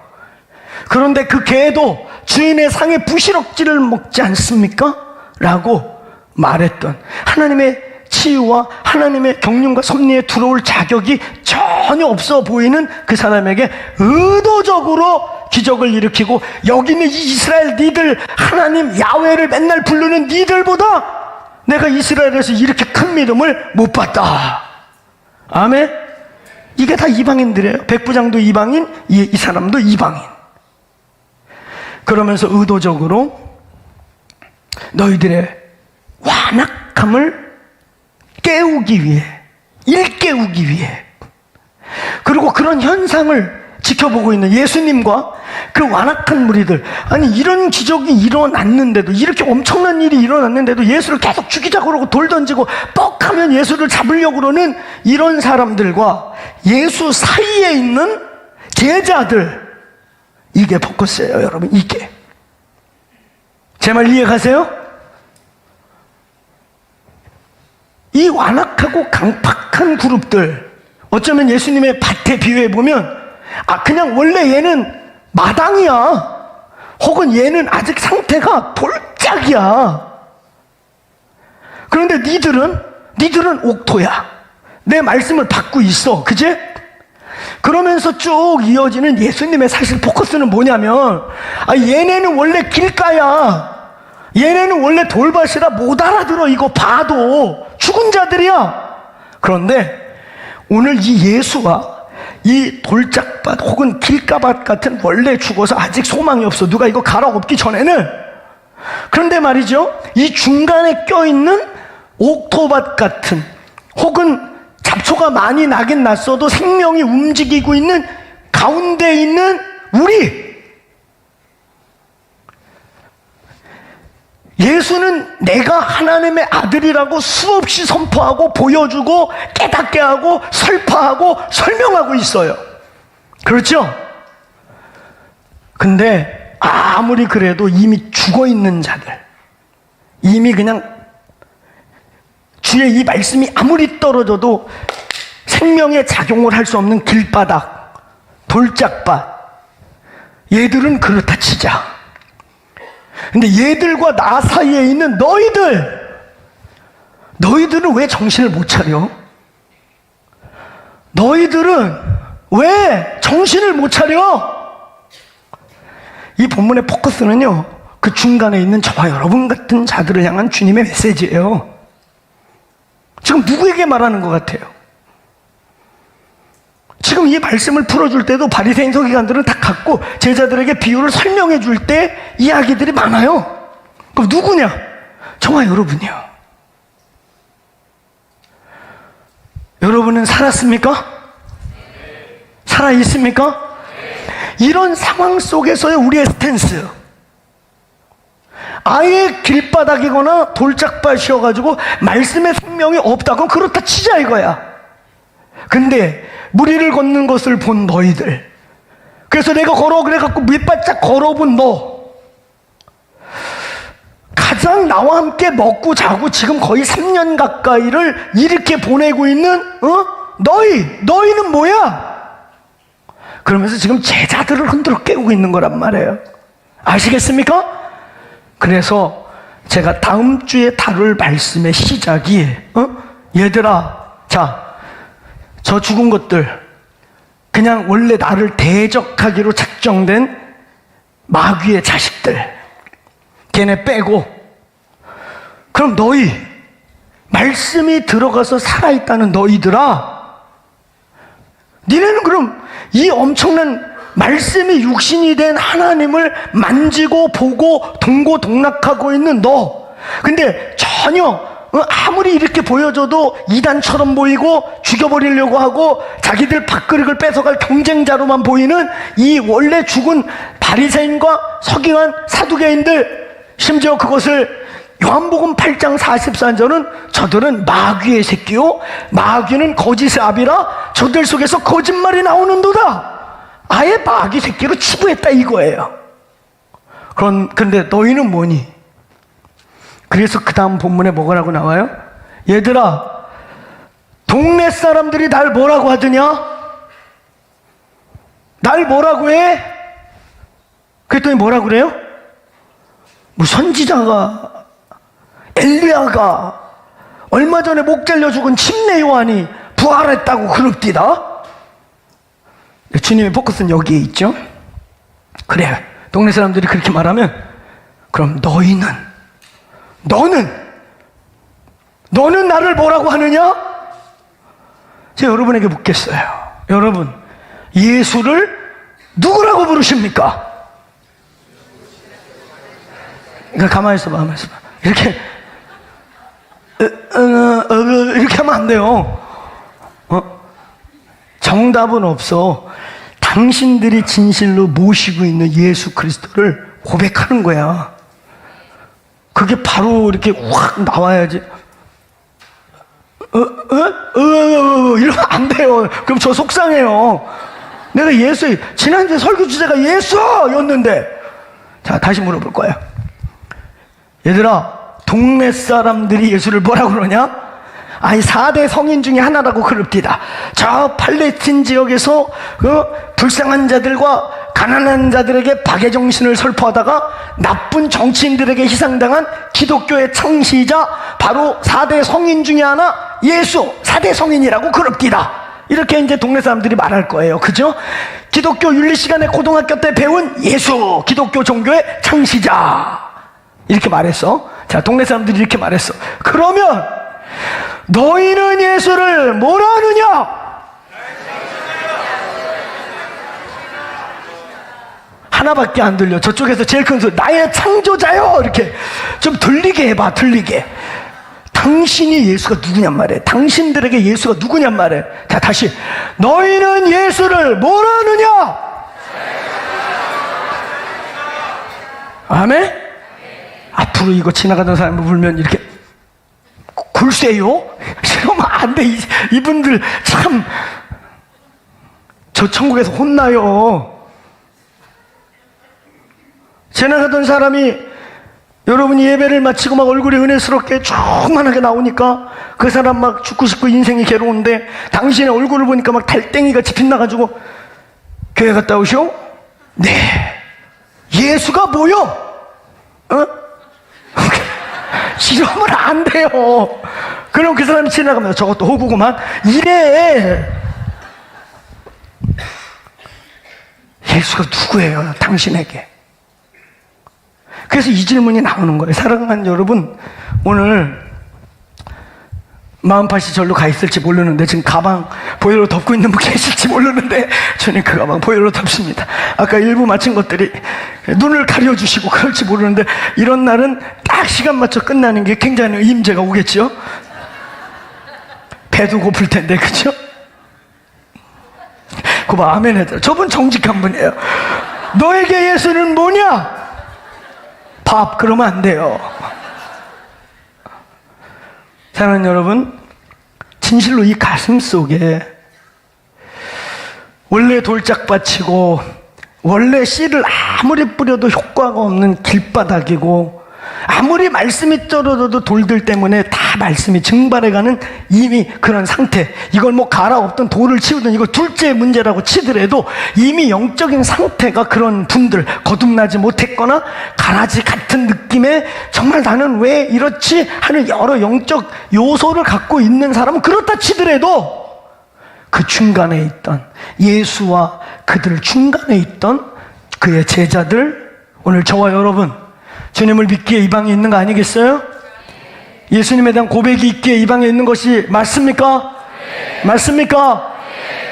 그런데 그 개도 주인의 상의 부시럭지를 먹지 않습니까? 라고 말했던, 하나님의 치유와 하나님의 경륜과 섭리에 들어올 자격이 전혀 없어 보이는 그 사람에게 의도적으로 기적을 일으키고, 여기 있는 이 이스라엘 니들, 하나님 야훼를 맨날 부르는 니들보다 내가 이스라엘에서 이렇게 큰 믿음을 못 봤다. 아멘. 이게 다 이방인들이에요. 백부장도 이방인, 이 사람도 이방인. 그러면서 의도적으로 너희들의 완악함을 깨우기 위해, 일깨우기 위해, 그리고 그런 현상을 지켜보고 있는 예수님과 그 완악한 무리들, 아니 이런 기적이 일어났는데도, 이렇게 엄청난 일이 일어났는데도 예수를 계속 죽이자고 그러고 돌 던지고 뻑하면 예수를 잡으려고 그러는 이런 사람들과 예수 사이에 있는 제자들, 이게 포커스예요, 여러분. 이게. 제 말 이해가세요? 이 완악하고 강팍한 그룹들, 어쩌면 예수님의 밭에 비유해 보면 그냥 원래 얘는 마당이야, 혹은 얘는 아직 상태가 돌짝이야. 그런데 니들은 옥토야. 내 말씀을 받고 있어, 그제? 그러면서 쭉 이어지는 예수님의 사실 포커스는 뭐냐면, 얘네는 원래 길가야, 얘네는 원래 돌밭이라 못 알아들어. 이거 봐도 죽은 자들이야. 그런데 오늘 이 예수와 이 돌짝밭 혹은 길가밭 같은, 원래 죽어서 아직 소망이 없어, 누가 이거 갈아엎기 전에는. 그런데 말이죠, 이 중간에 껴있는 옥토밭 같은, 혹은 잡초가 많이 나긴 났어도 생명이 움직이고 있는 가운데 있는 우리, 예수는 내가 하나님의 아들이라고 수없이 선포하고 보여주고 깨닫게 하고 설파하고 설명하고 있어요. 그렇죠? 근데 아무리 그래도 이미 죽어있는 자들, 이미 그냥 주의 이 말씀이 아무리 떨어져도 생명의 작용을 할 수 없는 길바닥, 돌짝밭, 얘들은 그렇다 치자. 근데 얘들과 나 사이에 있는 너희들은 왜 정신을 못 차려? 너희들은 왜 정신을 못 차려? 이 본문의 포커스는요, 그 중간에 있는 저와 여러분 같은 자들을 향한 주님의 메시지예요. 지금 누구에게 말하는 것 같아요? 지금 이 말씀을 풀어줄 때도 바리새인 서기관들은 다 갖고 제자들에게 비유를 설명해 줄 때 이야기들이 많아요. 그럼 누구냐? 저와 여러분이요. 여러분은 살았습니까? 살아있습니까? 이런 상황 속에서의 우리의 스탠스, 아예 길바닥이거나 돌짝밭이어가지고 말씀의 생명이 없다, 그럼 그렇다 치자 이거야. 근데 무리를 걷는 것을 본 너희들, 그래서 내가 걸어 그래갖고 몇 발짝 걸어본 너, 가장 나와 함께 먹고 자고 지금 거의 3년 가까이를 이렇게 보내고 있는 너희는 뭐야? 그러면서 지금 제자들을 흔들어 깨우고 있는 거란 말이에요. 아시겠습니까? 그래서 제가 다음 주에 다룰 말씀의 시작이 얘들아, 자, 저 죽은 것들, 그냥 원래 나를 대적하기로 작정된 마귀의 자식들, 걔네 빼고, 그럼 너희, 말씀이 들어가서 살아있다는 너희들아, 니네는 그럼 이 엄청난 말씀이 육신이 된 하나님을 만지고 보고 동고동락하고 있는 너, 근데 전혀 아무리 이렇게 보여줘도 이단처럼 보이고 죽여버리려고 하고 자기들 밥그릇을 뺏어갈 경쟁자로만 보이는 이 원래 죽은 바리새인과 서기관, 사두개인들, 심지어 그것을 요한복음 8장 44절은 저들은 마귀의 새끼요 마귀는 거짓의 아비라 저들 속에서 거짓말이 나오는도다. 아예 마귀 새끼로 치부했다 이거예요. 그런데 너희는 뭐니? 그래서 그 다음 본문에 뭐라고 나와요? 얘들아, 동네 사람들이 날 뭐라고 하더냐? 날 뭐라고 해? 그랬더니 뭐라고 그래요? 뭐 선지자가, 엘리야가, 얼마 전에 목 잘려 죽은 침례 요한이 부활했다고 그럽디다. 주님의 포커스는 여기에 있죠. 그래, 동네 사람들이 그렇게 말하면 그럼 너는 나를 뭐라고 하느냐? 제가 여러분에게 묻겠어요. 여러분, 예수를 누구라고 부르십니까? 그러니까 가만히 있어봐. 이렇게 이렇게 하면 안 돼요. 정답은 없어. 당신들이 진실로 모시고 있는 예수 그리스도를 고백하는 거야. 그게 바로 이렇게 확 나와야지. 이러면 안 돼요. 그럼 저 속상해요. 내가 예수, 지난주에 설교 주제가 예수였는데. 자, 다시 물어볼 거예요. 얘들아, 동네 사람들이 예수를 뭐라고 그러냐? 아니, 4대 성인 중에 하나라고 그럽디다. 저 팔레스틴 지역에서 그 불쌍한 자들과 가난한 자들에게 박애정신을 설포하다가 나쁜 정치인들에게 희생당한 기독교의 창시자, 바로 4대 성인 중에 하나 예수, 4대 성인이라고 그럽디다. 이렇게 이제 동네 사람들이 말할 거예요. 그죠? 기독교 윤리 시간에 고등학교 때 배운 예수, 기독교 종교의 창시자, 이렇게 말했어. 자, 동네 사람들이 이렇게 말했어. 그러면 너희는 예수를 뭐라 하느냐? 하나밖에 안 들려. 저쪽에서 제일 큰 소리, 나의 창조자요. 이렇게 좀 들리게 해봐. 들리게. 당신이 예수가 누구냔 말이에요. 당신들에게 예수가 누구냔 말이에요. 자, 다시. 너희는 예수를 뭐라 하느냐? 아멘? 앞으로 이거 지나가던 사람을 불면 이렇게 굴세요? 이러면 안 돼. 이분들 참, 저 천국에서 혼나요. 지나가던 사람이, 여러분이 예배를 마치고 막 얼굴이 은혜스럽게 조그만하게 나오니까 그 사람 막 죽고 싶고 인생이 괴로운데, 당신의 얼굴을 보니까 막 달땡이같이 빛나가지고 교회 갔다 오쇼? 네. 예수가 뭐요? 어? 이러면 안 돼요. 그럼 그 사람이 지나가면서 저것도 호구구만. 이래. 예수가 누구예요? 당신에게. 그래서 이 질문이 나오는 거예요. 사랑하는 여러분, 오늘 마음밭이 절로 가 있을지 모르는데, 지금 가방 보혈로 덮고 있는 분 계실지 모르는데, 저는 그 가방 보혈로 덮습니다. 아까 일부 마친 것들이 눈을 가려주시고 그럴지 모르는데, 이런 날은 딱 시간 맞춰 끝나는 게 굉장히 의임제가 오겠죠? 배도 고플 텐데, 그죠? 그봐, 아멘 해줘. 저분 정직한 분이에요. 너에게 예수는 뭐냐? 밥. 그러면 안 돼요. 사랑하는 여러분, 진실로 이 가슴 속에 원래 돌짝밭이고 원래 씨를 아무리 뿌려도 효과가 없는 길바닥이고, 아무리 말씀이 떨어져도 돌들 때문에 다 말씀이 증발해가는 이미 그런 상태, 이걸 뭐 갈아엎든 돌을 치우든 이거 둘째 문제라고 치더라도 이미 영적인 상태가 그런 분들, 거듭나지 못했거나 가라지 같은 느낌에 정말 나는 왜 이렇지 하는 여러 영적 요소를 갖고 있는 사람은 그렇다 치더라도, 그 중간에 있던 예수와 그들 중간에 있던 그의 제자들, 오늘 저와 여러분 주님을 믿기에 이 방에 있는 거 아니겠어요? 예수님에 대한 고백이 있기에 이 방에 있는 것이 맞습니까? 맞습니까?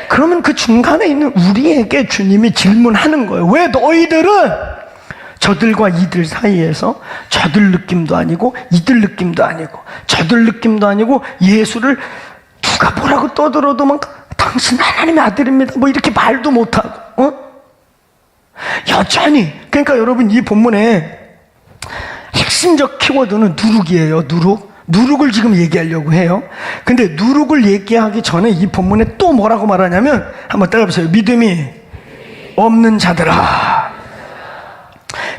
그러면 그 중간에 있는 우리에게 주님이 질문하는 거예요. 왜 너희들은 저들과 이들 사이에서 저들 느낌도 아니고 이들 느낌도 아니고 저들 느낌도 아니고 예수를 누가 뭐라고 떠들어도 막 당신 하나님의 아들입니다 뭐 이렇게 말도 못하고 여전히. 그러니까 여러분, 이 본문에 핵심적 키워드는 누룩이에요. 누룩을 지금 얘기하려고 해요. 근데 누룩을 얘기하기 전에 이 본문에 또 뭐라고 말하냐면, 한번 따라해보세요. 믿음이 없는 자들아.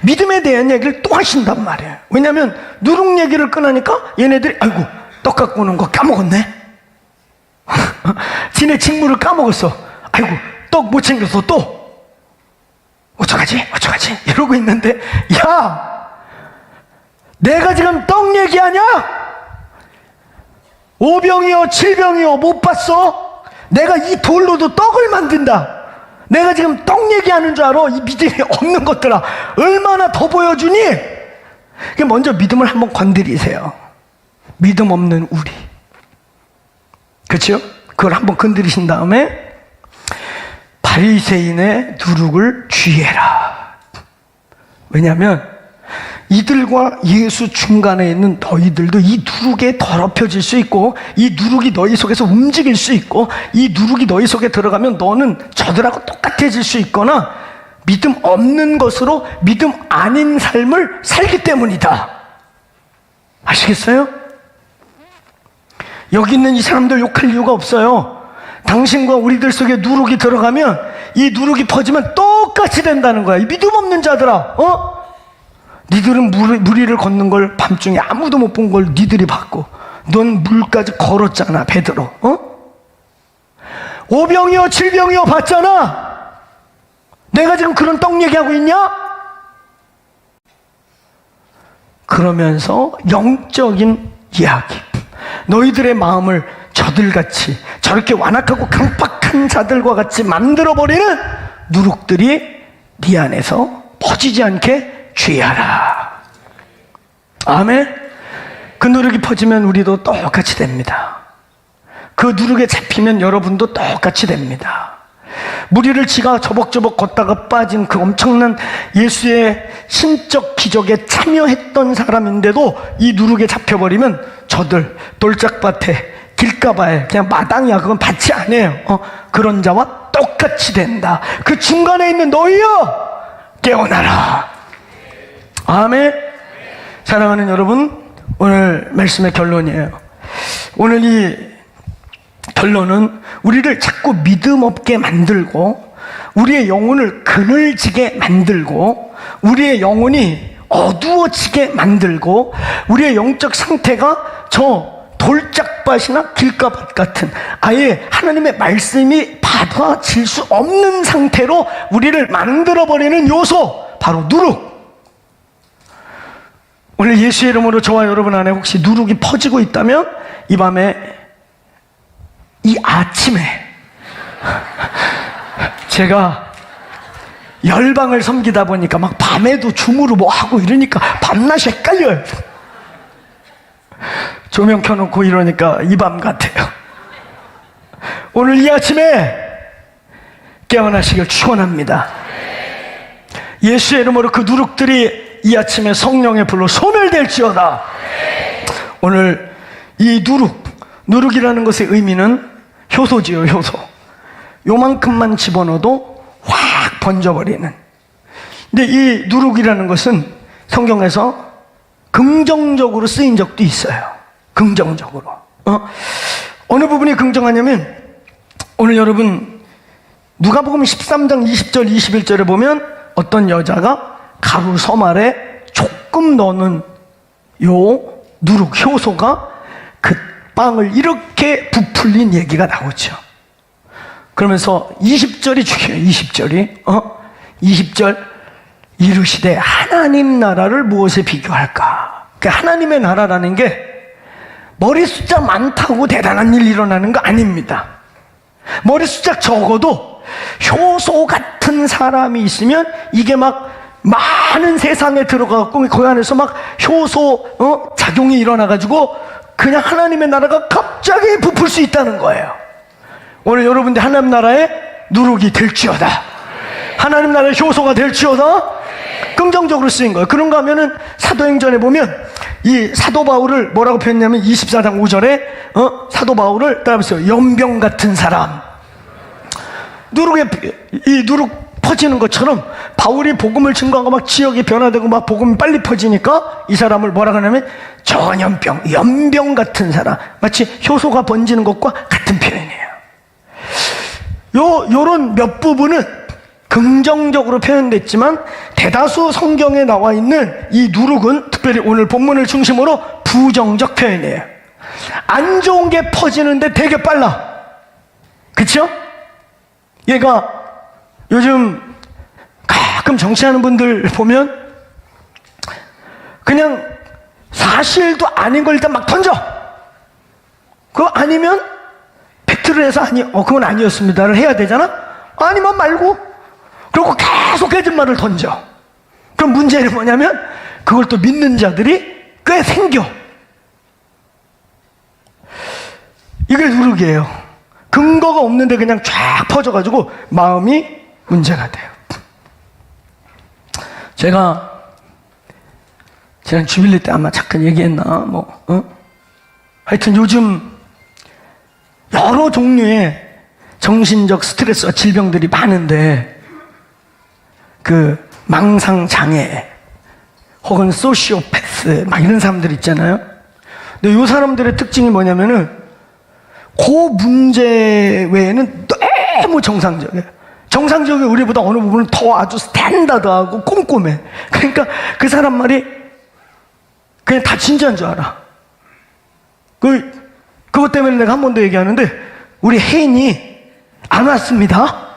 믿음에 대한 얘기를 또 하신단 말이에요. 왜냐하면 누룩 얘기를 꺼내니까 얘네들이 아이고 떡 갖고 오는 거 까먹었네. 지네 직무를 까먹었어. 아이고 떡 못 챙겼어. 또 어쩌가지 이러고 있는데, 야, 내가 지금 떡 얘기하냐? 5병이요 7병이요 못 봤어? 내가 이 돌로도 떡을 만든다. 내가 지금 떡 얘기하는 줄 알아? 이 믿음이 없는 것들아, 얼마나 더 보여주니? 먼저 믿음을 한번 건드리세요. 믿음 없는 우리, 그렇죠? 그걸 한번 건드리신 다음에 바리새인의 누룩을 주의해라. 왜냐하면 이들과 예수 중간에 있는 너희들도 이 누룩에 더럽혀질 수 있고, 이 누룩이 너희 속에서 움직일 수 있고, 이 누룩이 너희 속에 들어가면 너는 저들하고 똑같아질 수 있거나, 믿음 없는 것으로 믿음 아닌 삶을 살기 때문이다. 아시겠어요? 여기 있는 이 사람들 욕할 이유가 없어요. 당신과 우리들 속에 누룩이 들어가면 이 누룩이 퍼지면 똑같이 된다는 거야. 이 믿음 없는 자들아, 니들은 무리를 걷는 걸 밤중에 아무도 못 본 걸 니들이 봤고, 넌 물까지 걸었잖아, 베드로. 오병이어 칠병이어 봤잖아. 내가 지금 그런 떡 얘기하고 있냐? 그러면서 영적인 이야기, 너희들의 마음을 저들같이 저렇게 완악하고 강팍한 자들과 같이 만들어버리는 누룩들이 네 안에서 퍼지지 않게 주의하라. 아멘. 그 누룩이 퍼지면 우리도 똑같이 됩니다. 그 누룩에 잡히면 여러분도 똑같이 됩니다. 무리를 지가 저벅저벅 걷다가 빠진 그 엄청난 예수의 신적 기적에 참여했던 사람인데도 이 누룩에 잡혀버리면 저들 돌짝밭에 길가봐에 그냥 마당이야. 그건 밭이 아니에요. 그런 자와 똑같이 된다. 그 중간에 있는 너희여 깨어나라. 아멘. 사랑하는 여러분, 오늘 말씀의 결론이에요. 오늘 이 결론은 우리를 자꾸 믿음 없게 만들고 우리의 영혼을 그늘지게 만들고 우리의 영혼이 어두워지게 만들고 우리의 영적 상태가 저 돌짝밭이나 길가밭 같은 아예 하나님의 말씀이 받아질 수 없는 상태로 우리를 만들어버리는 요소, 바로 누룩. 오늘 예수의 이름으로 저와 여러분 안에 혹시 누룩이 퍼지고 있다면 이 밤에, 이 아침에 제가 열방을 섬기다 보니까 막 밤에도 줌으로 뭐 하고 이러니까 밤낮이 헷갈려요. 조명 켜놓고 이러니까 이 밤 같아요. 오늘 이 아침에 깨어나시길 축원합니다. 예수의 이름으로 그 누룩들이 이 아침에 성령의 불로 소멸될지어다. 오늘 이 누룩이라는 것의 의미는 효소지요, 효소. 요만큼만 집어넣어도 확 번져버리는. 근데 이 누룩이라는 것은 성경에서 긍정적으로 쓰인 적도 있어요. 긍정적으로. 어느 부분이 긍정하냐면, 오늘 여러분 누가복음 13장 20절 21절에 보면 어떤 여자가 가루 서말에 조금 넣는 요 누룩, 효소가 그 빵을 이렇게 부풀린 얘기가 나오죠. 그러면서 20절이 중요해요. 20절이 20절 이르시되 하나님 나라를 무엇에 비교할까? 그러니까 하나님의 나라라는 게 머리 숫자 많다고 대단한 일 일어나는 거 아닙니다. 머리 숫자 적어도 효소 같은 사람이 있으면 이게 막 많은 세상에 들어가고 그 안에서 막 효소 작용이 일어나가지고 그냥 하나님의 나라가 갑자기 부풀 수 있다는 거예요. 오늘 여러분들 하나님 나라의 누룩이 될지어다. 하나님 나라의 효소가 될지어다. 긍정적으로 쓰인 거예요. 그런가 하면은 사도행전에 보면 이 사도 바울을 뭐라고 표현했냐면 24장 5절에 사도 바울을 따라하면서 연병 같은 사람. 이 누룩 퍼지는 것처럼 바울이 복음을 증거하고 막 지역이 변화되고 막 복음이 빨리 퍼지니까 이 사람을 뭐라고 하냐면 전염병, 연병 같은 사람. 마치 효소가 번지는 것과 같은 표현이에요. 요런 몇 부분은 긍정적으로 표현됐지만 대다수 성경에 나와 있는 이 누룩은 특별히 오늘 본문을 중심으로 부정적 표현이에요. 안 좋은 게 퍼지는데 되게 빨라. 그쵸? 얘가 요즘 가끔 정치하는 분들 보면 그냥 사실도 아닌 걸 일단 막 던져. 그거 아니면 팩트를 해서 그건 아니었습니다를 해야 되잖아? 아니면 말고. 그리고 계속 거짓말을 던져. 그럼 문제는 뭐냐면 그걸 또 믿는 자들이 꽤 생겨. 이게 누룩이에요. 근거가 없는데 그냥 쫙 퍼져가지고 마음이 문제가 돼요. 제가 지난 주빌리 때 아마 잠깐 얘기했나 하여튼 요즘 여러 종류의 정신적 스트레스와 질병들이 많은데 그 망상장애 혹은 소시오패스 막 이런 사람들 있잖아요. 근데 이 사람들의 특징이 뭐냐면은 그 문제 외에는 너무 정상적이에요. 정상적인 우리보다 어느 부분은 더 아주 스탠다드하고 꼼꼼해. 그러니까 그 사람 말이 그냥 다 진짜인 줄 알아. 그것 때문에 내가 한 번 더 얘기하는데, 우리 혜인이 안 왔습니다.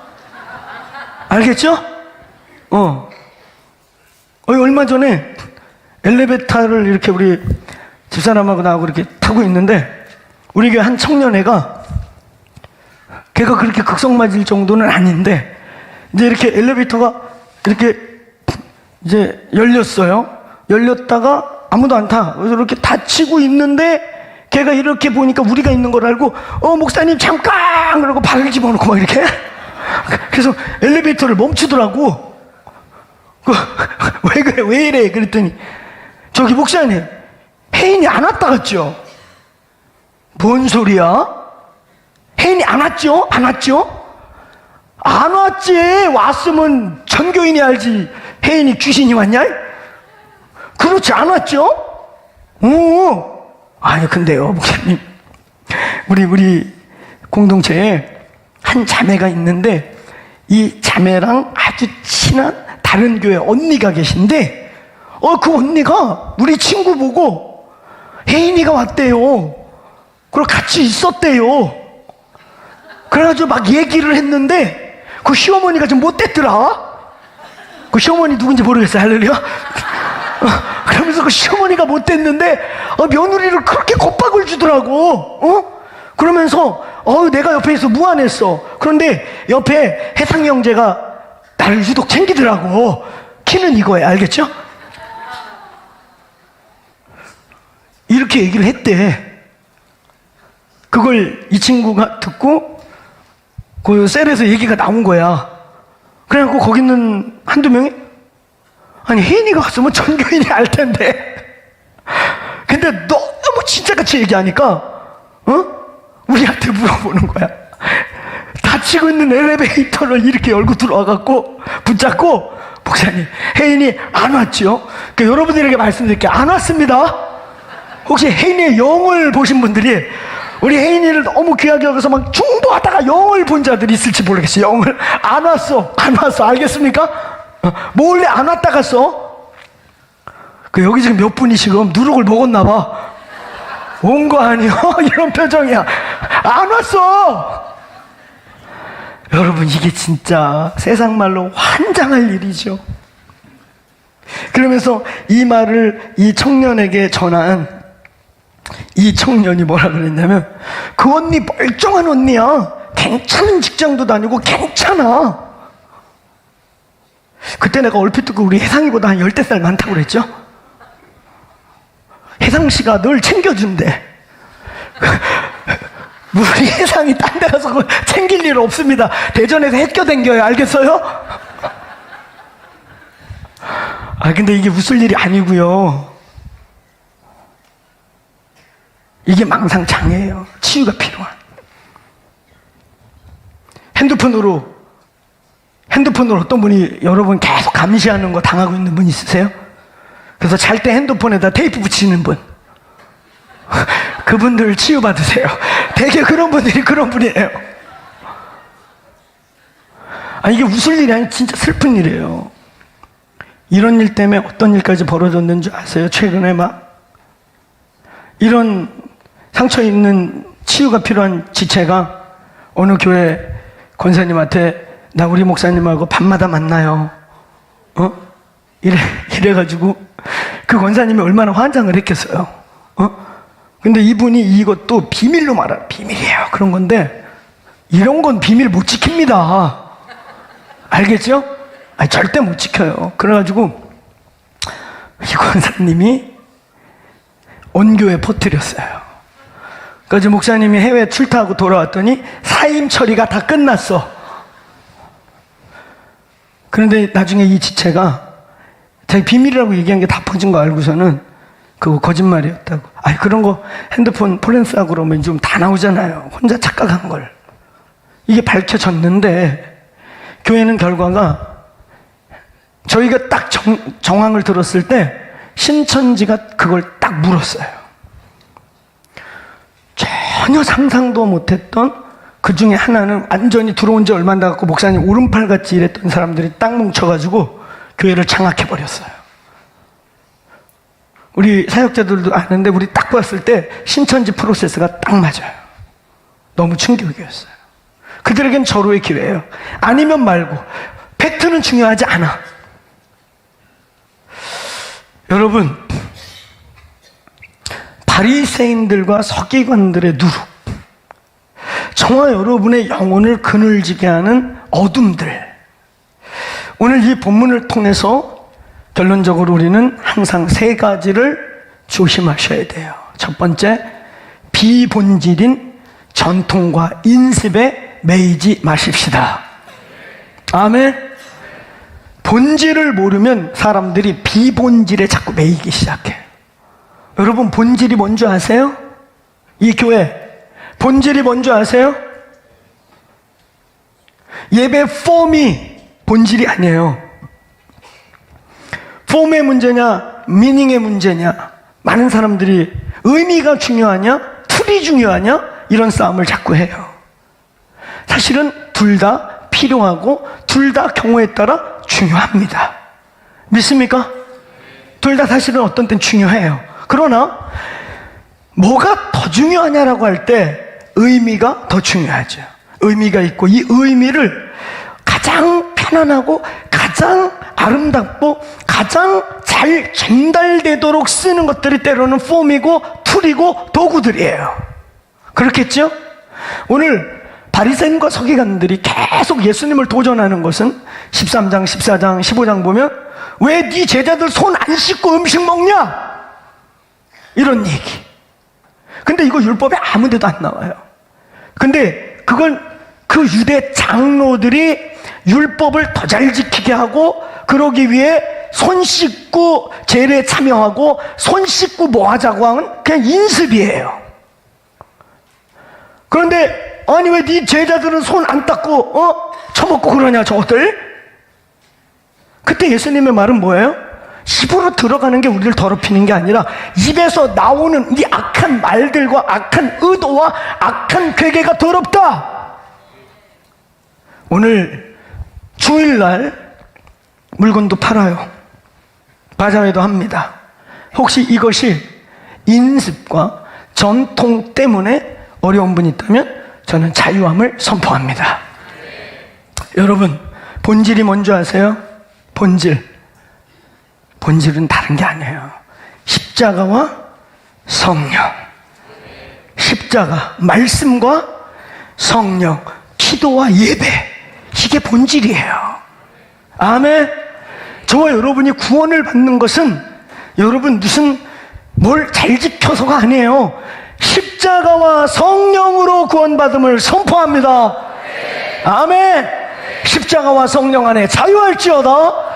알겠죠? 얼마 전에 엘리베이터를 이렇게 우리 집사람하고 나하고 이렇게 타고 있는데, 우리 교회 한 청년애가, 걔가 그렇게 극성 맞을 정도는 아닌데, 이제 이렇게 엘리베이터가 이렇게 이제 열렸어요. 열렸다가 아무도 안 타. 그래서 이렇게 닫히고 있는데, 걔가 이렇게 보니까 우리가 있는 걸 알고, 목사님 잠깐! 그러고 발을 집어넣고 막 이렇게. 그래서 엘리베이터를 멈추더라고. 왜 그래? 왜 이래? 그랬더니, 저기 목사님, 혜인이 안 왔다 갔죠? 뭔 소리야? 혜인이 안 왔죠? 안 왔죠? 안 왔지. 왔으면 전교인이 알지. 혜인이 귀신이 왔냐? 그렇지, 안 왔죠? 아니, 근데요, 목사님. 우리 공동체에 한 자매가 있는데, 이 자매랑 아주 친한 다른 교회 언니가 계신데, 그 언니가 우리 친구 보고 혜인이가 왔대요. 그리고 같이 있었대요. 그래가지고 막 얘기를 했는데, 그 시어머니가 좀 못됐더라. 그 시어머니 누군지 모르겠어요. 할렐루야. 그러면서 그 시어머니가 못됐는데, 며느리를 그렇게 겁박을 주더라고. 그러면서, 내가 옆에 있어 무안했어. 그런데 옆에 해상이 형제가 나를 유독 챙기더라고. 키는 이거예요. 알겠죠? 이렇게 얘기를 했대. 그걸 이 친구가 듣고 그 셀에서 얘기가 나온 거야. 그래갖고 거기 있는 한두 명이, 아니 혜인이가 왔으면 전교인이 알 텐데. 근데 너무 진짜같이 얘기하니까 우리한테 물어보는 거야. 닫히고 있는 엘리베이터를 이렇게 열고 들어와갖고 붙잡고, 목사님 혜인이 안 왔죠? 그러니까 여러분들에게 말씀드릴게요. 안 왔습니다. 혹시 혜인이의 영을 보신 분들이, 우리 혜인이를 너무 귀하게 여겨서 막 중보하다가 영을 본 자들이 있을지 모르겠어요. 영을 안 왔어. 알겠습니까? 몰래 안 왔다 갔어. 여기 지금 몇 분이 지금 누룩을 먹었나 봐. 온 거 아니요? 이런 표정이야. 안 왔어. 여러분, 이게 진짜 세상 말로 환장할 일이죠. 그러면서 이 말을 이 청년에게 전한 이 청년이 뭐라 그랬냐면, 그 언니 멀쩡한 언니야. 괜찮은 직장도 다니고 괜찮아. 그때 내가 얼핏 듣고 우리 혜상이보다 한 10살 많다고 그랬죠? 혜상씨가 늘 챙겨준대. 우리 혜상이 딴 데 가서 그걸 챙길 일 없습니다. 대전에서 핵교 댕겨요. 알겠어요? 근데 이게 웃을 일이 아니고요. 이게 망상장애예요. 치유가 필요한. 핸드폰으로 어떤 분이 여러분 계속 감시하는 거 당하고 있는 분 있으세요? 그래서 잘 때 핸드폰에다 테이프 붙이는 분. 그분들 치유받으세요. 되게 그런 분들이 그런 분이에요. 이게 웃을 일이 아니라 진짜 슬픈 일이에요. 이런 일 때문에 어떤 일까지 벌어졌는 줄 아세요? 최근에 막 이런 상처 있는 치유가 필요한 지체가 어느 교회 권사님한테, 나 우리 목사님하고 밤마다 만나요. 이래가지고 그 권사님이 얼마나 환장을 했겠어요. 근데 이분이 이것도 비밀로 말하라. 비밀이에요. 그런 건데, 이런 건 비밀 못 지킵니다. 알겠죠? 절대 못 지켜요. 그래가지고 이 권사님이 온 교회에 퍼뜨렸어요. 그래서 목사님이 해외 출타하고 돌아왔더니 사임 처리가 다 끝났어. 그런데 나중에 이 지체가 자기 비밀이라고 얘기한 게 다 퍼진 거 알고서는 그거 거짓말이었다고. 그런 거 핸드폰 포렌스하고 그러면 좀 다 나오잖아요. 혼자 착각한 걸. 이게 밝혀졌는데, 교회는 결과가, 저희가 딱 정황을 들었을 때 신천지가 그걸 딱 물었어요. 전혀 상상도 못했던 그 중에 하나는 완전히 들어온 지 얼마 안 돼갖고 목사님 오른팔같이 일했던 사람들이 딱 뭉쳐가지고 교회를 장악해버렸어요. 우리 사역자들도 아는데 우리 딱 봤을 때 신천지 프로세스가 딱 맞아요. 너무 충격이었어요. 그들에겐 절호의 기회예요. 아니면 말고. 팩트는 중요하지 않아. 여러분, 바리새인들과 서기관들의 누룩, 저와 여러분의 영혼을 그늘지게 하는 어둠들, 오늘 이 본문을 통해서 결론적으로 우리는 항상 세 가지를 조심하셔야 돼요. 첫 번째, 비본질인 전통과 인습에 매이지 마십시다. 아멘. 본질을 모르면 사람들이 비본질에 자꾸 매이기 시작해요. 여러분, 본질이 뭔지 아세요? 이 교회 본질이 뭔지 아세요? 예배 폼이 본질이 아니에요. 폼의 문제냐, 미닝의 문제냐. 많은 사람들이 의미가 중요하냐, 틀이 중요하냐, 이런 싸움을 자꾸 해요. 사실은 둘 다 필요하고 둘 다 경우에 따라 중요합니다. 믿습니까? 둘 다 사실은 어떤 땐 중요해요. 그러나 뭐가 더 중요하냐라고 할 때 의미가 더 중요하죠. 의미가 있고 이 의미를 가장 편안하고 가장 아름답고 가장 잘 전달되도록 쓰는 것들이 때로는 폼이고 툴이고 도구들이에요. 그렇겠죠? 오늘 바리새인과 서기관들이 계속 예수님을 도전하는 것은 13장, 14장, 15장 보면 왜 네 제자들 손 안 씻고 음식 먹냐? 이런 얘기. 근데 이거 율법에 아무 데도 안 나와요. 근데 그걸 그 유대 장로들이 율법을 더 잘 지키게 하고 그러기 위해 손 씻고 제례에 참여하고 손 씻고 뭐 하자고 하는 그냥 인습이에요. 그런데 아니 왜 네 제자들은 손 안 닦고 처먹고 그러냐 저것들? 그때 예수님의 말은 뭐예요? 입으로 들어가는 게 우리를 더럽히는 게 아니라 입에서 나오는 이 악한 말들과 악한 의도와 악한 괴계가 더럽다. 오늘 주일날 물건도 팔아요. 바자회도 합니다. 혹시 이것이 인습과 전통 때문에 어려운 분이 있다면 저는 자유함을 선포합니다. 여러분, 본질이 뭔지 아세요? 본질은 다른 게 아니에요. 십자가와 성령. 십자가, 말씀과 성령, 기도와 예배. 이게 본질이에요. 아멘. 저와 여러분이 구원을 받는 것은 여러분 무슨 뭘 잘 지켜서가 아니에요. 십자가와 성령으로 구원받음을 선포합니다. 아멘. 십자가와 성령 안에 자유할지어다.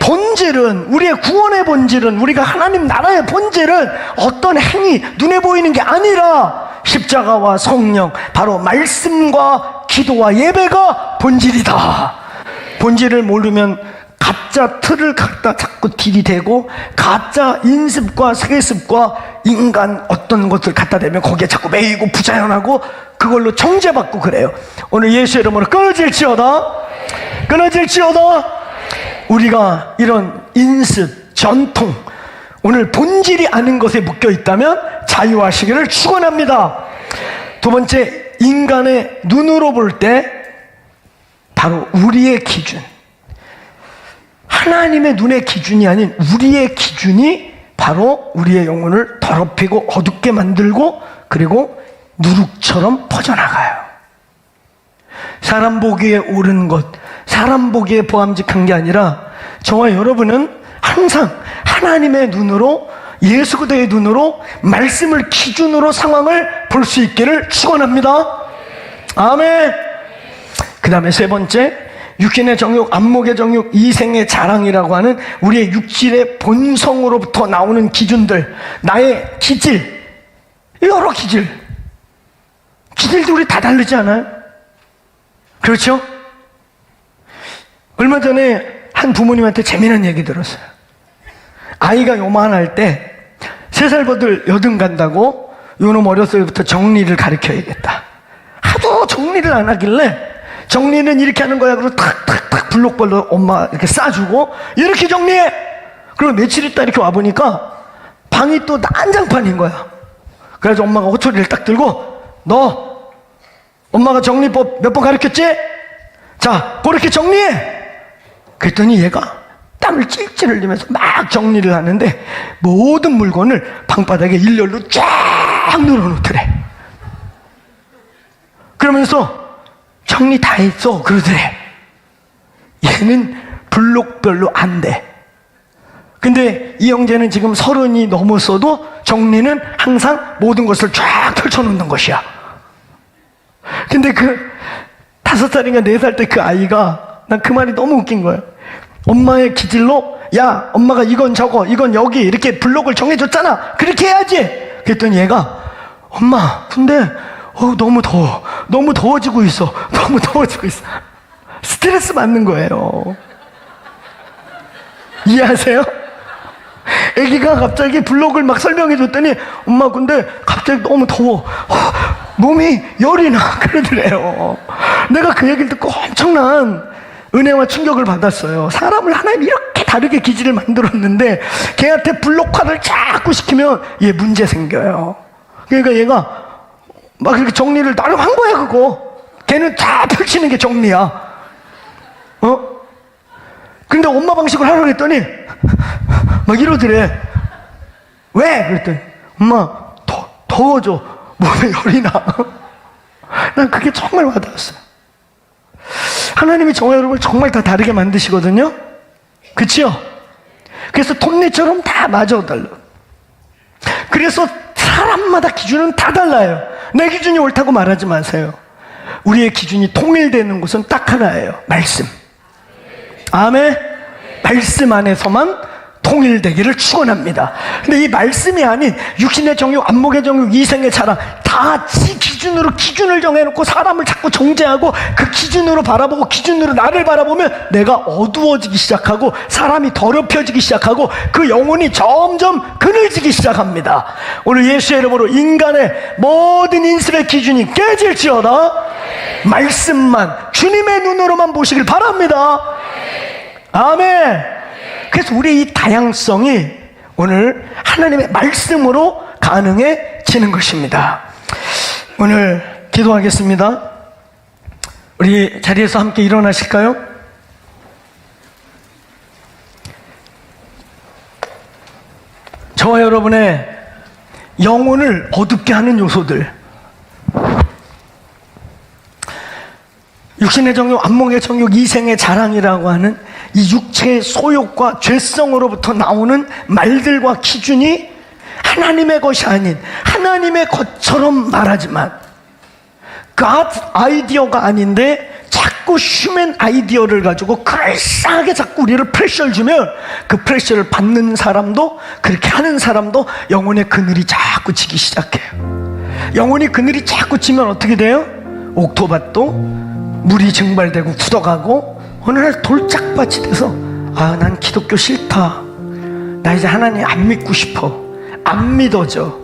본질은, 우리의 구원의 본질은, 우리가 하나님 나라의 본질은 어떤 행위, 눈에 보이는 게 아니라 십자가와 성령, 바로 말씀과 기도와 예배가 본질이다. 본질을 모르면 가짜 틀을 갖다 자꾸 들이대고 가짜 인습과 세습과 인간 어떤 것들 갖다 대면 거기에 자꾸 매이고 부자연하고 그걸로 정죄받고 그래요. 오늘 예수 이름으로 끊어질지어다. 끊어질지어다. 우리가 이런 인습, 전통, 오늘 본질이 아닌 것에 묶여 있다면 자유하시기를 축원합니다. 두 번째, 인간의 눈으로 볼 때 바로 우리의 기준, 하나님의 눈의 기준이 아닌 우리의 기준이 바로 우리의 영혼을 더럽히고 어둡게 만들고 그리고 누룩처럼 퍼져나가요. 사람 보기에 옳은 것, 사람 보기에 보암직한 게 아니라 저와 여러분은 항상 하나님의 눈으로, 예수 그리스도의 눈으로 말씀을 기준으로 상황을 볼 수 있기를 축원합니다. 아멘. 그 다음에 세 번째, 육신의 정욕, 안목의 정욕, 이생의 자랑이라고 하는 우리의 육질의 본성으로부터 나오는 기준들, 나의 기질, 여러 기질도 우리 다 다르지 않아요? 그렇죠? 얼마 전에 한 부모님한테 재미난 얘기 들었어요. 아이가 요만할 때 3살 버들 여든 간다고 요놈 어렸을 때부터 정리를 가르쳐야겠다. 하도 정리를 안 하길래 정리는 이렇게 하는 거야. 그리고 탁탁탁 블록별로 엄마 이렇게 싸주고 이렇게 정리해. 그리고 며칠 있다 이렇게 와보니까 방이 또 난장판인 거야. 그래서 엄마가 호초리를 딱 들고 너 엄마가 정리법 몇 번 가르쳤지? 자, 그렇게 정리해. 그랬더니 얘가 땀을 찔찔 흘리면서 막 정리를 하는데 모든 물건을 방바닥에 일렬로 쫙 늘어놓더래. 그러면서 정리 다 했어 그러더래. 얘는 블록별로 안 돼. 근데 이 형제는 지금 30이 넘었어도 정리는 항상 모든 것을 쫙 펼쳐놓는 것이야. 근데 그 5살인가 4살 때 그 아이가, 난 그 말이 너무 웃긴 거야. 엄마의 기질로 야 엄마가 이건 저거 이건 여기 이렇게 블록을 정해줬잖아, 그렇게 해야지. 그랬더니 얘가 엄마 근데 너무 더워, 너무 더워지고 있어, 너무 더워지고 있어. 스트레스 받는 거예요. 이해하세요? 애기가 갑자기 블록을 막 설명해 줬더니 엄마 근데 갑자기 너무 더워, 몸이 열이 나 그러더래요. 내가 그 얘기를 듣고 엄청난 은혜와 충격을 받았어요. 사람을 하나님 이렇게 다르게 기질을 만들었는데 걔한테 블록화를 자꾸 시키면 얘 문제 생겨요. 그러니까 얘가 막 이렇게 정리를 나름 한 거야. 그거 걔는 다 펼치는 게 정리야. 근데 엄마 방식을 하라고 했더니 막 이러더래. 왜? 그랬더니 엄마 더워져, 몸에 열이 나. 난 그게 정말 와닿았어요. 하나님이 저와 여러분을 정말 다 다르게 만드시거든요. 그치요? 그래서 톱니처럼 다 맞아달라. 그래서 사람마다 기준은 다 달라요. 내 기준이 옳다고 말하지 마세요. 우리의 기준이 통일되는 곳은 딱 하나예요. 말씀. 아멘. 말씀 안에서만 통일되기를 축원합니다. 근데 이 말씀이 아닌 육신의 정욕, 안목의 정욕, 이생의 자랑, 다 지 기준으로 기준을 정해놓고 사람을 자꾸 정죄하고 그 기준으로 바라보고 기준으로 나를 바라보면 내가 어두워지기 시작하고 사람이 더럽혀지기 시작하고 그 영혼이 점점 그늘지기 시작합니다. 오늘 예수의 이름으로 인간의 모든 인습의 기준이 깨질지어다. 말씀만 주님의 눈으로만 보시길 바랍니다. 아멘. 그래서 우리 이 다양성이 오늘 하나님의 말씀으로 가능해지는 것입니다. 오늘 기도하겠습니다. 우리 자리에서 함께 일어나실까요? 저와 여러분의 영혼을 어둡게 하는 요소들, 육신의 정욕, 안목의 정욕, 이생의 자랑이라고 하는 이 육체의 소욕과 죄성으로부터 나오는 말들과 기준이 하나님의 것이 아닌 하나님의 것처럼 말하지만 God 아이디어가 아닌데 자꾸 휴먼 아이디어를 가지고 그럴싸하게 자꾸 우리를 프레셔를 주면 그 프레셔를 받는 사람도 그렇게 하는 사람도 영혼의 그늘이 자꾸 지기 시작해요. 영혼이 그늘이 자꾸 지면 어떻게 돼요? 옥토밭도 물이 증발되고 굳어가고 어느 날 돌짝밭이 돼서 난 기독교 싫다, 나 이제 하나님 안 믿고 싶어, 안 믿어져.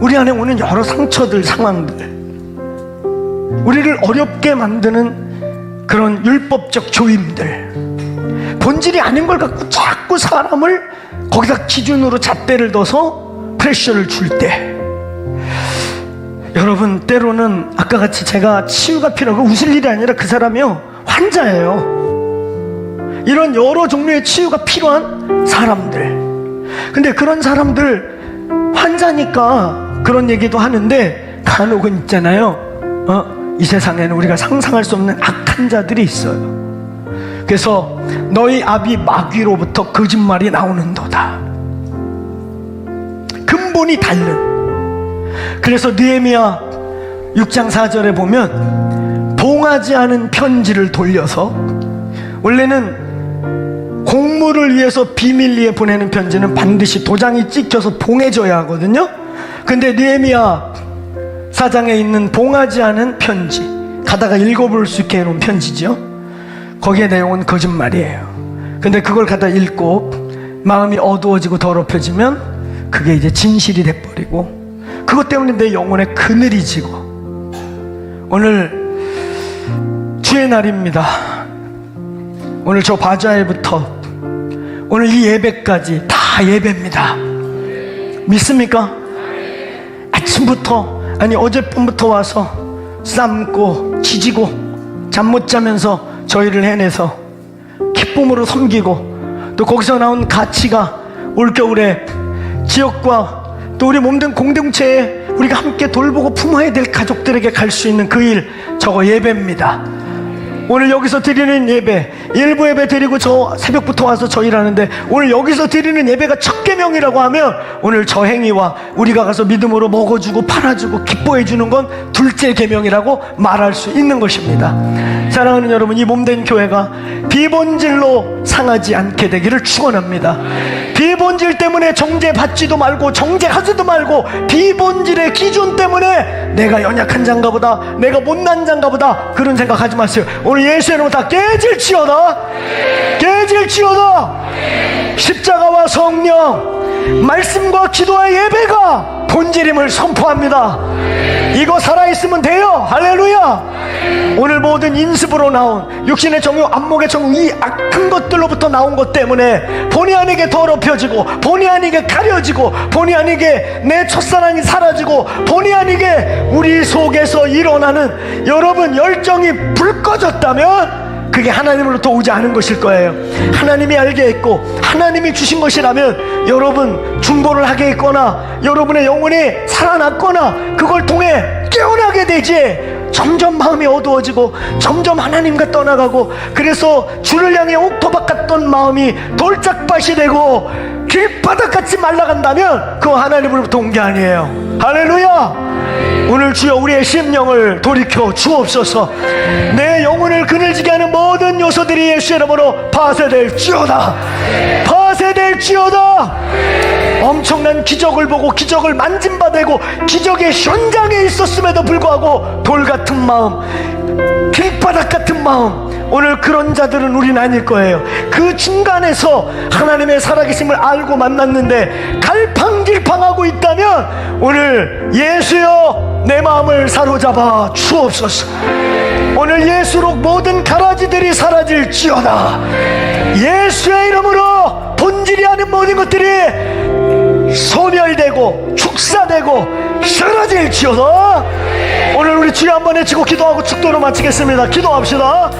우리 안에 오는 여러 상처들, 상황들, 우리를 어렵게 만드는 그런 율법적 조임들, 본질이 아닌 걸 갖고 자꾸 사람을 거기다 기준으로 잣대를 넣어서 프레셔를 줄 때, 여러분 때로는 아까 같이 제가 치유가 필요하고 웃을 일이 아니라 그 사람이요 환자예요. 이런 여러 종류의 치유가 필요한 사람들. 근데 그런 사람들 환자니까 그런 얘기도 하는데 간혹은 있잖아요, 이 세상에는 우리가 상상할 수 없는 악한 자들이 있어요. 그래서 너희 아비 마귀로부터 거짓말이 나오는도다. 근본이 다른. 그래서 느헤미야 6장 4절에 보면 봉하지 않은 편지를 돌려서, 원래는 공무를 위해서 비밀리에 보내는 편지는 반드시 도장이 찍혀서 봉해져야 하거든요. 근데 느헤미야 4장에 있는 봉하지 않은 편지, 가다가 읽어볼 수 있게 해놓은 편지죠. 거기에 내용은 거짓말이에요. 근데 그걸 가다 읽고 마음이 어두워지고 더럽혀지면 그게 이제 진실이 돼버리고 그것 때문에 내 영혼에 그늘이 지고, 오늘 주의 날입니다. 오늘 저 바자회부터 오늘 이 예배까지 다 예배입니다. 믿습니까? 아침부터, 아니 어젯밤부터 와서 삶고 지지고 잠 못 자면서 저희를 해내서 기쁨으로 섬기고, 또 거기서 나온 가치가 올겨울에 지역과 또 우리 몸된 공동체에 우리가 함께 돌보고 품어야 될 가족들에게 갈 수 있는 그 일, 저거 예배입니다. 오늘 여기서 드리는 예배, 일부 예배 드리고 저 새벽부터 와서 저 일하는데, 오늘 여기서 드리는 예배가 첫 계명이라고 하면 오늘 저 행위와 우리가 가서 믿음으로 먹어주고 팔아주고 기뻐해주는 건 둘째 계명이라고 말할 수 있는 것입니다. 사랑하는 여러분, 이 몸된 교회가 비본질로 상하지 않게 되기를 축원합니다. 비본질 때문에 정죄받지도 말고 정죄하지도 말고, 비본질의 기준 때문에 내가 연약한 자인가 보다, 내가 못난 자인가 보다, 그런 생각하지 마세요. 오늘 예수의 이름으로 다 깨질지어다. 깨질지어다. 십자가와 성령, 말씀과 기도와 예배가 본질임을 선포합니다. 이거 살아있으면 돼요. 할렐루야. 오늘 모든 인습으로 나온 육신의 정욕, 안목의 정욕, 이 악한 것들로부터 나온 것 때문에 본의 아니게 더럽혀지고, 본의 아니게 가려지고, 본의 아니게 내 첫사랑이 사라지고, 본의 아니게 우리 속에서 일어나는, 여러분 열정이 불 꺼졌다면 그게 하나님으로부터 오지 않은 것일 거예요. 하나님이 알게 했고 하나님이 주신 것이라면, 여러분 중보를 하게 했거나 여러분의 영혼이 살아났거나 그걸 통해 깨어나게 되지, 점점 마음이 어두워지고 점점 하나님과 떠나가고, 그래서 주를 향해 옥토박 같던 마음이 돌짝밭이 되고 길바닥같이 말라간다면 그거 하나님으로부터 온 게 아니에요. 할렐루야. 오늘 주여 우리의 심령을 돌이켜 주옵소서. 내 영혼을 그늘지게 하는 모든 요소들이 예수의 이름으로 파쇄될지어다. 파쇄될지어다. 엄청난 기적을 보고 기적을 만짐받고 기적의 현장에 있었음에도 불구하고 돌같은 마음, 길바닥 같은 마음, 오늘 그런 자들은 우린 아닐 거예요. 그 중간에서 하나님의 살아계심을 알고 만났는데 갈팡질팡하고 있다면 오늘 예수여 내 마음을 사로잡아 주옵소서. 오늘 예수로 모든 가라지들이 사라질지어다. 예수의 이름으로 본질이 아닌 모든 것들이 소멸되고 축사되고 사라질지어다. 오늘 우리 주여 한번 외치고 기도하고 축도로 마치겠습니다. 기도합시다.